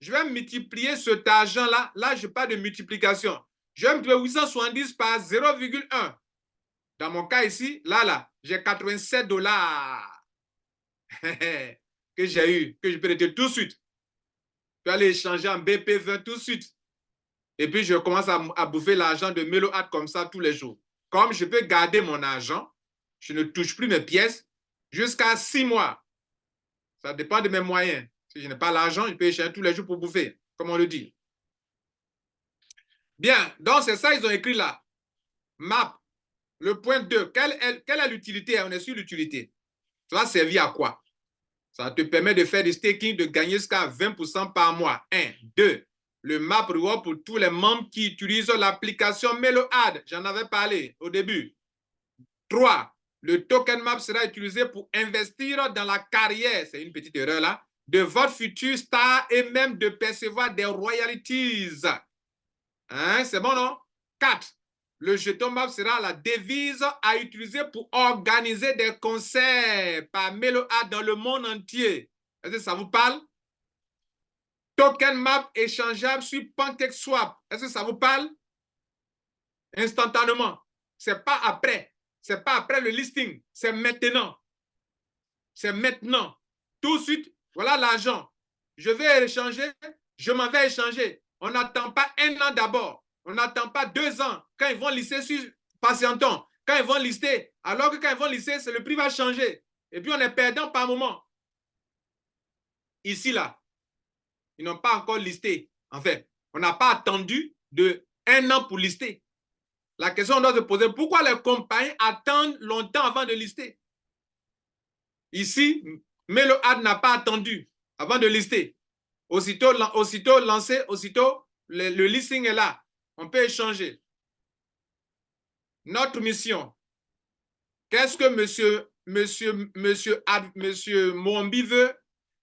je vais multiplier cet argent-là. Là, je parle de multiplication. Je vais multiplier 870 par 0,1. Dans mon cas ici, là, j'ai 87 $ que j'ai eu, que je peux retirer tout de suite. Je vais aller échanger en BP20 tout de suite. Et puis, je commence à bouffer l'argent de MeloHat comme ça tous les jours. Comme je peux garder mon argent, je ne touche plus mes pièces jusqu'à 6 mois. Ça dépend de mes moyens. Si je n'ai pas l'argent, je peux échanger tous les jours pour bouffer, comme on le dit. Bien, donc c'est ça ils ont écrit là. Map, le point 2. Quelle est l'utilité? On est sur l'utilité. Ça va servir à quoi? Ça te permet de faire du staking, de gagner jusqu'à 20% par mois. 1. 2. Le map reward pour tous les membres qui utilisent l'application MeloHat. J'en avais parlé au début. 3. Le token map sera utilisé pour investir dans la carrière, c'est une petite erreur là, de votre futur star et même de percevoir des royalties. Hein, c'est bon, non? 4. Le jeton map sera la devise à utiliser pour organiser des concerts par MeloHat dans le monde entier. Est-ce que ça vous parle? Token map échangeable sur PancakeSwap. Est-ce que ça vous parle? Instantanément. C'est pas après. C'est pas après le listing. C'est maintenant. C'est maintenant. Tout de suite, voilà l'argent. Je vais échanger. Je m'en vais échanger. On n'attend pas 1 an d'abord. On n'attend pas 2 ans. Quand ils vont lister sur patientons. Quand ils vont lister, alors que quand ils vont lister, le prix va changer. Et puis on est perdant par moment. Ici, là, ils n'ont pas encore listé. En fait, on n'a pas attendu de 1 an pour lister. La question on doit se poser, pourquoi les compagnies attendent longtemps avant de lister? Ici, MeloHat n'a pas attendu avant de lister. Aussitôt lancé, aussitôt le listing est là. On peut échanger. Notre mission. Qu'est-ce que monsieur Mombi veut?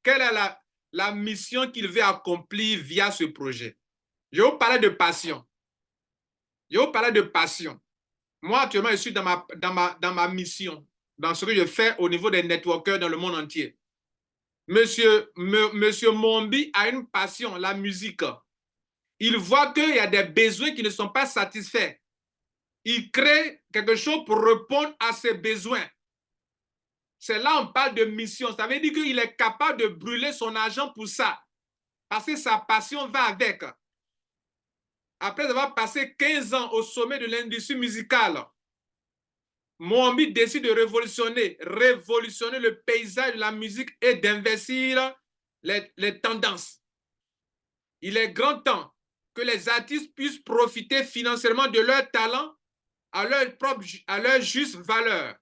Quelle est la mission qu'il veut accomplir via ce projet? Je vais vous parler de passion. Je vais vous parler de passion. Moi, actuellement, je suis dans ma mission, dans ce que je fais au niveau des networkers dans le monde entier. Monsieur Mombi a une passion, la musique. Il voit qu'il y a des besoins qui ne sont pas satisfaits. il crée quelque chose pour répondre à ses besoins. C'est là on parle de mission. Ça veut dire qu'il est capable de brûler son argent pour ça. Parce que sa passion va avec. Après avoir passé 15 ans au sommet de l'industrie musicale, Mohombi décide de révolutionner le paysage de la musique et d'investir les tendances. Il est grand temps que les artistes puissent profiter financièrement de leur talent à leur juste valeur.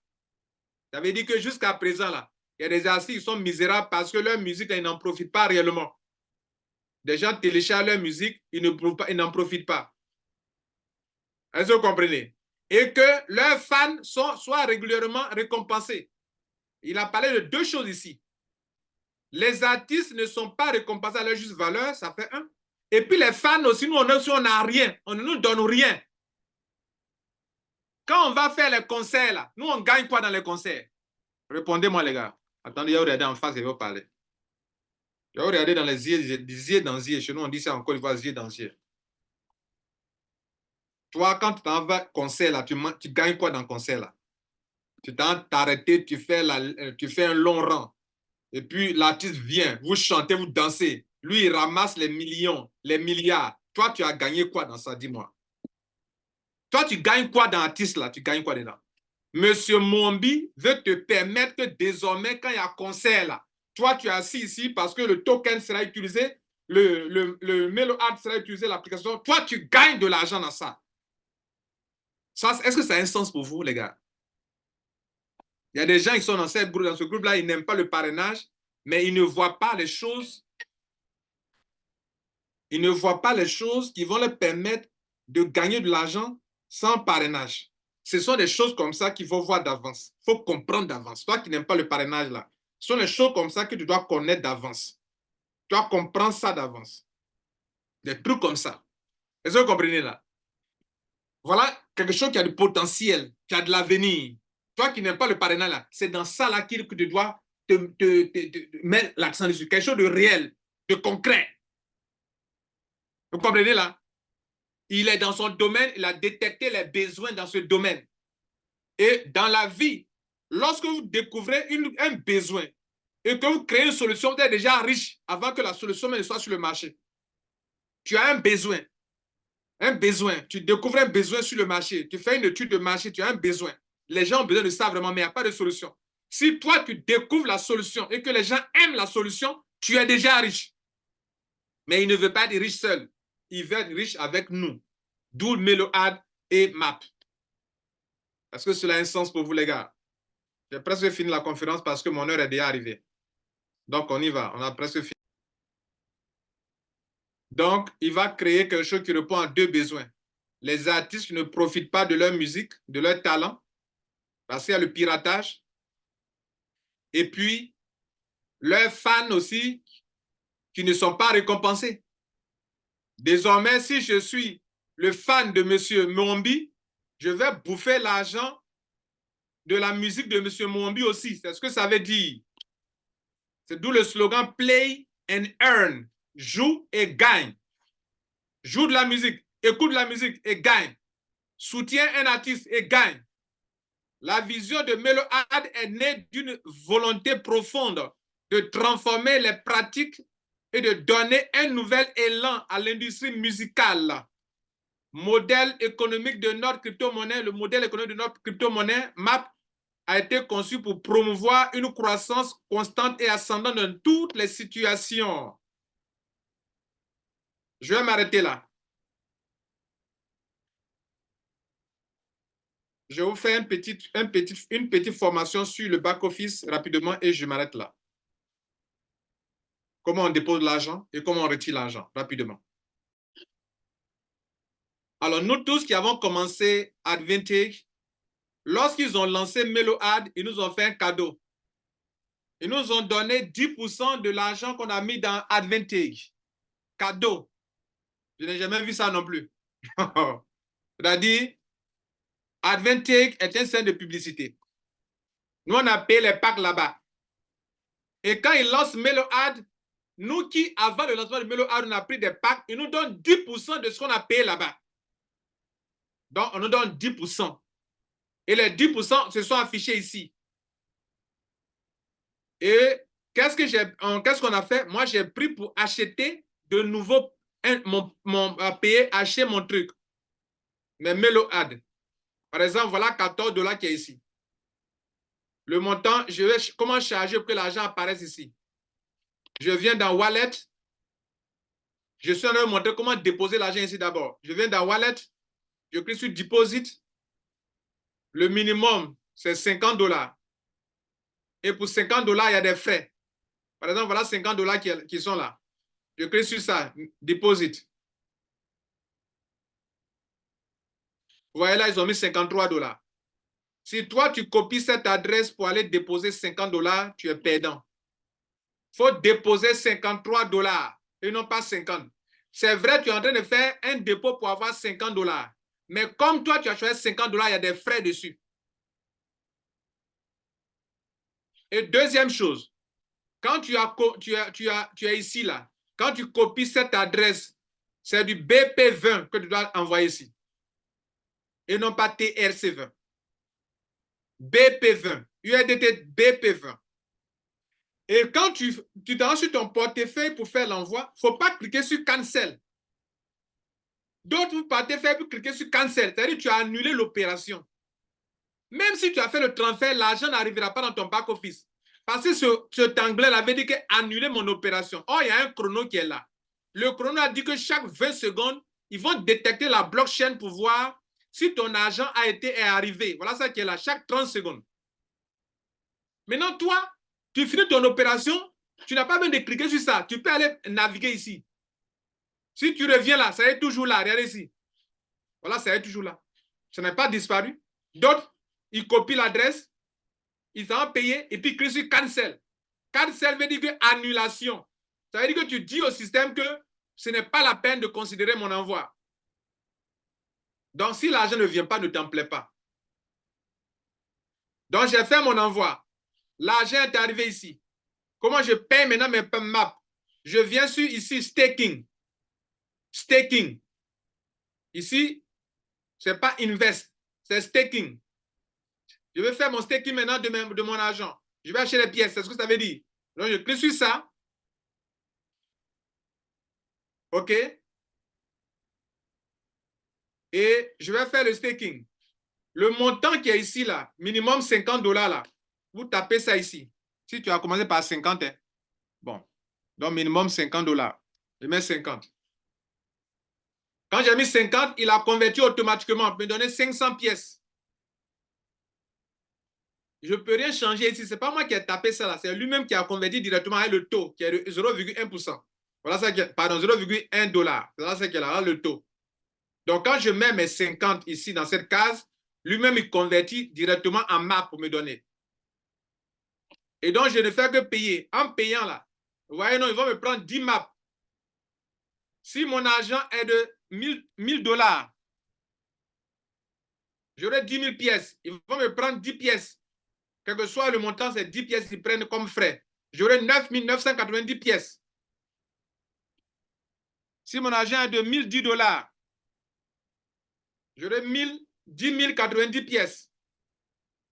Ça veut dire que jusqu'à présent, là, il y a des artistes qui sont misérables parce que leur musique, ils n'en profitent pas réellement. Des gens téléchargent leur musique, ils n'en profitent pas. Est-ce que vous comprenez? Et que leurs fans soient régulièrement récompensés. Il a parlé de deux choses ici. Les artistes ne sont pas récompensés à leur juste valeur, ça fait un. Et puis les fans aussi, nous, on n'a rien. On ne nous donne rien. Quand on va faire les concerts, là, nous, on gagne quoi dans les concerts? Répondez-moi, les gars. Attendez, il y a regardé en face, je vais vous parler. Je vais regarder dans les yeux d'anzier. Chez nous, on dit ça encore, il va yeux d'anzier. Toi, quand tu t'en vas concert, là, tu gagnes quoi dans le concert, là? Tu t'en t'arrêter, tu fais un long rang. Et puis, l'artiste vient, vous chantez, vous dansez. Lui, il ramasse les millions, les milliards. Toi, tu as gagné quoi dans ça, dis-moi? Toi, tu gagnes quoi dans l'artiste, là? Tu gagnes quoi dedans? Monsieur Mohombi veut te permettre que désormais, quand il y a concert, là, toi, tu es assis ici parce que le token sera utilisé, le MeloAd sera utilisé, l'application. Toi, tu gagnes de l'argent dans ça. Est-ce que ça a un sens pour vous, les gars? Il y a des gens qui sont dans ce groupe-là, ils n'aiment pas le parrainage, mais ils ne voient pas les choses. Ils ne voient pas les choses qui vont leur permettre de gagner de l'argent sans parrainage. Ce sont des choses comme ça qu'il faut voir d'avance. Il faut comprendre d'avance. Toi qui n'aimes pas le parrainage, là, ce sont des choses comme ça que tu dois connaître d'avance. Tu dois comprendre ça d'avance. Des trucs comme ça. Est-ce que vous comprenez là? Voilà quelque chose qui a du potentiel, qui a de l'avenir. Toi qui n'aimes pas le parrainage, là, c'est dans ça là que tu dois te mettre l'accent dessus. Quelque chose de réel, de concret. Vous comprenez là? Il est dans son domaine, il a détecté les besoins dans ce domaine. Et dans la vie, lorsque vous découvrez un besoin et que vous créez une solution, vous êtes déjà riche avant que la solution ne soit sur le marché. Tu as un besoin. Tu découvres un besoin sur le marché. Tu fais une étude de marché, tu as un besoin. Les gens ont besoin de ça vraiment, mais il n'y a pas de solution. Si toi, tu découvres la solution et que les gens aiment la solution, tu es déjà riche. Mais il ne veut pas être riche seul. Il veut être riche avec nous. D'où MeloAd et MAP. Est-ce que cela a un sens pour vous, les gars? J'ai presque fini la conférence parce que mon heure est déjà arrivée. Donc, on y va. On a presque fini. Donc, il va créer quelque chose qui répond à deux besoins. Les artistes qui ne profitent pas de leur musique, de leur talent, parce qu'il y a le piratage. Et puis, leurs fans aussi, qui ne sont pas récompensés. Désormais, si je suis le fan de M. Mohombi, je vais bouffer l'argent de la musique de M. Mohombi aussi. C'est ce que ça veut dire. C'est d'où le slogan Play and Earn. Joue et gagne. Joue de la musique, écoute de la musique et gagne. Soutiens un artiste et gagne. La vision de MeloAd est née d'une volonté profonde de transformer les pratiques et de donner un nouvel élan à l'industrie musicale. Modèle économique de notre crypto-monnaie, le modèle économique de notre crypto-monnaie, MAP, a été conçu pour promouvoir une croissance constante et ascendante dans toutes les situations. Je vais m'arrêter là. Je vais vous faire une petite formation sur le back-office rapidement et je m'arrête là. Comment on dépose l'argent et comment on retire l'argent rapidement. Alors, nous tous qui avons commencé Advantage, lorsqu'ils ont lancé MeloAd, ils nous ont fait un cadeau. Ils nous ont donné 10% de l'argent qu'on a mis dans Advantage. Cadeau. Je n'ai jamais vu ça non plus. C'est-à-dire, Advantage est un centre de publicité. Nous, on a payé les packs là-bas. Et quand ils lancent MeloAd, nous qui, avant le lancement de MeloAd, on a pris des packs, ils nous donnent 10% de ce qu'on a payé là-bas. Donc, on nous donne 10%. Et les 10% se sont affichés ici. Et qu'est-ce qu'on a fait? Moi, j'ai pris pour acheter de nouveau payer, acheter mon truc. Mes MeloAd. Par exemple, voilà 14 $ qui est ici. Le montant, je vais comment charger pour que l'argent apparaisse ici. Je viens dans Wallet. Je suis en train de montrer comment déposer l'argent ici d'abord. Je viens dans Wallet. Je clique sur Deposit. Le minimum, c'est 50 $. Et pour 50 $, il y a des frais. Par exemple, voilà 50 $ qui sont là. Je clique sur ça, Deposit. Vous voyez là, ils ont mis 53 $. Si toi, tu copies cette adresse pour aller déposer 50 $, tu es perdant. Il faut déposer 53 $ et non pas 50. C'est vrai, tu es en train de faire un dépôt pour avoir 50 $. Mais comme toi, tu as choisi 50 $, il y a des frais dessus. Et deuxième chose, quand tu es ici, là, quand tu copies cette adresse, c'est du BP20 que tu dois envoyer ici. Et non pas TRC20. BP20. URDT BP20. Et quand tu t'en sur ton portefeuille pour faire l'envoi, il ne faut pas cliquer sur Cancel. D'autres portefeuilles pour cliquer sur Cancel. C'est-à-dire que tu as annulé l'opération. Même si tu as fait le transfert, l'argent n'arrivera pas dans ton back-office. Parce que cet anglais avait dit que annuler mon opération. Oh, il y a un chrono qui est là. Le chrono a dit que chaque 20 secondes, ils vont détecter la blockchain pour voir si ton argent est arrivé. Voilà ça qui est là, chaque 30 secondes. Maintenant, toi, tu finis ton opération, tu n'as pas besoin de cliquer sur ça. Tu peux aller naviguer ici. Si tu reviens là, ça est toujours là. Regardez ici. Voilà, ça est toujours là. Ça n'est pas disparu. D'autres, ils copient l'adresse, ils vont payer et puis cliquent sur Cancel. Cancel veut dire que annulation. Ça veut dire que tu dis au système que ce n'est pas la peine de considérer mon envoi. Donc, si l'argent ne vient pas, ne t'en plaît pas. Donc, j'ai fait mon envoi. L'argent est arrivé ici. Comment je paye maintenant mes maps? Je viens sur ici, staking. Staking. Ici, ce n'est pas invest, c'est staking. Je vais faire mon staking maintenant de mon argent. Je vais acheter les pièces, c'est ce que ça veut dire. Donc, je clique sur ça. OK. Et je vais faire le staking. Le montant qui est ici, là, minimum 50 $, là, vous tapez ça ici. Si tu as commencé par 50, hein. Bon. Donc, minimum 50 $. Je mets 50. Quand j'ai mis 50, il a converti automatiquement, me donner 500 pièces. Je ne peux rien changer ici. Ce n'est pas moi qui ai tapé ça là. C'est lui-même qui a converti directement avec le taux qui est de 0,1%. Voilà ça qui est, pardon, 0,1 $. Voilà ça qui est là, le taux. Donc, quand je mets mes 50 ici dans cette case, lui-même, il convertit directement en map pour me donner. Et donc, je ne fais que payer. En payant là, vous voyez, non, ils vont me prendre 10 maps. Si mon argent est de 1000 $, j'aurai 10 000 pièces. Ils vont me prendre 10 pièces. Quel que soit le montant, c'est 10 pièces qu'ils prennent comme frais. J'aurai 9 990 pièces. Si mon argent est de 1010 $, j'aurai 10 090 pièces.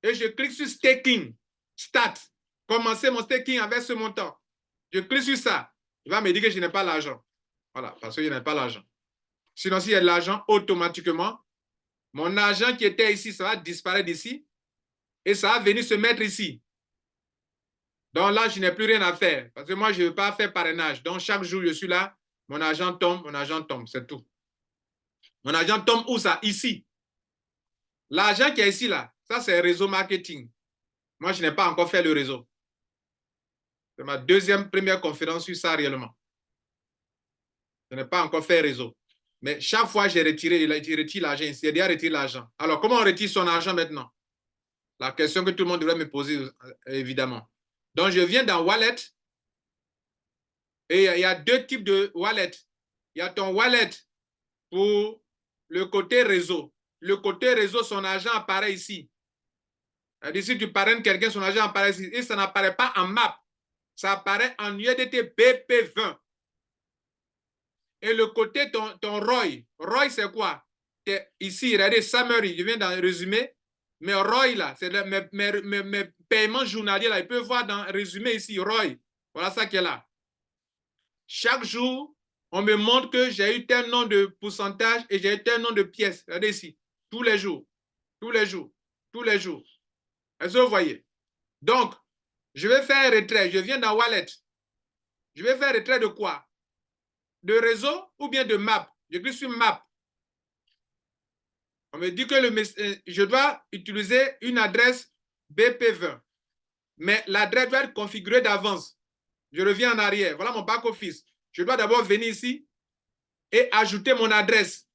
Et je clique sur staking, start, commencer mon staking avec ce montant. Je clique sur ça. Il va me dire que je n'ai pas l'argent. Voilà, parce que je n'ai pas l'argent. Sinon, s'il y a de l'argent, automatiquement, mon argent qui était ici, ça va disparaître d'ici et ça va venir se mettre ici. Donc là, je n'ai plus rien à faire parce que moi, je ne veux pas faire parrainage. Donc, chaque jour, je suis là, mon argent tombe, c'est tout. Mon argent tombe où ça? Ici. L'argent qui est ici, là, ça, c'est réseau marketing. Moi, je n'ai pas encore fait le réseau. C'est ma première conférence sur ça réellement. Je n'ai pas encore fait réseau. Mais chaque fois, j'ai retiré l'argent ici. J'ai déjà retiré l'argent. Alors, comment on retire son argent maintenant? La question que tout le monde devrait me poser, évidemment. Donc, je viens dans Wallet. Et il y a deux types de wallet. Il y a ton wallet pour le côté réseau. Le côté réseau, son argent apparaît ici. C'est-à-dire, si tu parraines quelqu'un, son argent apparaît ici. Et ça n'apparaît pas en map. Ça apparaît en USDT BP20. Et le côté, ton ROI. ROI, c'est quoi? ici, regardez, summary, je viens d'en résumer. Mais ROI, là, c'est mes paiements journaliers, là, ils peuvent voir dans résumé ici, ROI. Voilà ça qui est là. Chaque jour, on me montre que j'ai eu tel nombre de pourcentage et j'ai eu tel nombre de pièces. Regardez ici. Tous les jours. Tous les jours. Tous les jours. Est-ce que vous voyez? Donc, je vais faire un retrait. Je viens dans Wallet. Je vais faire un retrait de quoi? De réseau ou bien de map? Je clique sur map. On me dit que je dois utiliser une adresse BP20. Mais l'adresse doit être configurée d'avance. Je reviens en arrière. Voilà mon back-office. Je dois d'abord venir ici et ajouter mon adresse.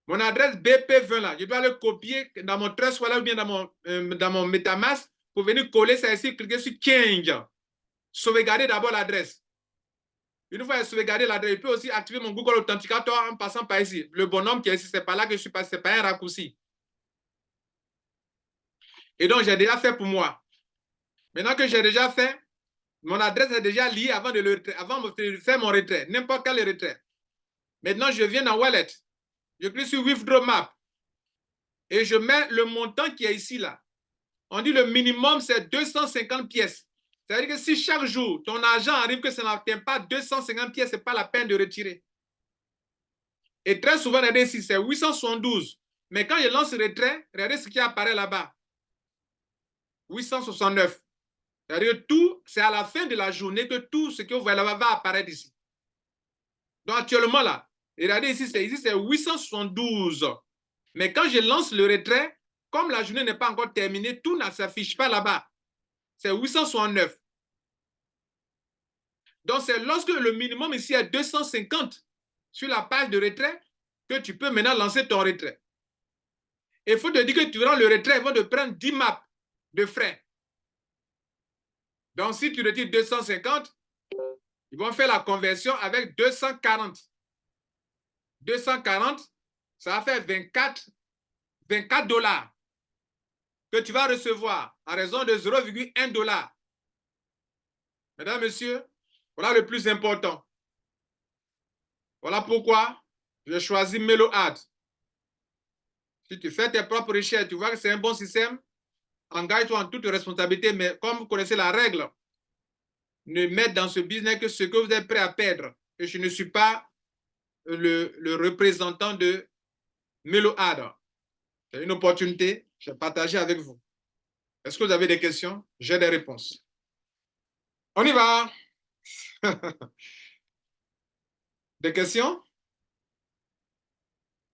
Mon adresse BP20 là, je dois le copier dans mon Trust Wallet ou bien dans mon MetaMask pour venir coller ça ici, cliquer sur Change. Sauvegarder d'abord l'adresse. Une fois sauvegarder l'adresse, je peux aussi activer mon Google Authenticator en passant par ici. Le bonhomme qui est ici, c'est pas là que je suis passé, c'est pas un raccourci. Et donc, j'ai déjà fait pour moi. Maintenant que j'ai déjà fait, mon adresse est déjà liée avant de faire mon retrait, n'importe quel retrait. Maintenant, je viens dans Wallet. Je clique sur Withdraw Map. Et je mets le montant qui est ici, là. On dit le minimum, c'est 250 pièces. C'est-à-dire que si chaque jour, ton argent arrive que ça n'atteint pas 250 pièces, ce n'est pas la peine de retirer. Et très souvent, regardez ici, c'est 872. Mais quand je lance le retrait, regardez ce qui apparaît là-bas. 869. C'est-à-dire tout, c'est à la fin de la journée que tout ce que vous voyez là-bas va apparaître ici. Donc actuellement, là, regardez ici, c'est 872. Mais quand je lance le retrait, comme la journée n'est pas encore terminée, tout ne s'affiche pas là-bas. C'est 869. Donc, c'est lorsque le minimum ici est 250 sur la page de retrait que tu peux maintenant lancer ton retrait. Il faut te dire que tu rends le retrait, ils vont te prendre 10 maps de frais. Donc, si tu retires 250, ils vont faire la conversion avec 240. 240, ça va faire 24 dollars que tu vas recevoir à raison de 0,1 dollar. Mesdames, Messieurs, voilà le plus important. Voilà pourquoi j'ai choisi MeloAd. Si tu fais tes propres recherches, tu vois que c'est un bon système, engage-toi en toute responsabilité, mais comme vous connaissez la règle, ne mettre dans ce business que ce que vous êtes prêt à perdre. Et je ne suis pas le représentant de MeloAd. C'est une opportunité, je vais partager avec vous. Est-ce que vous avez des questions? J'ai des réponses. On y va. Des questions?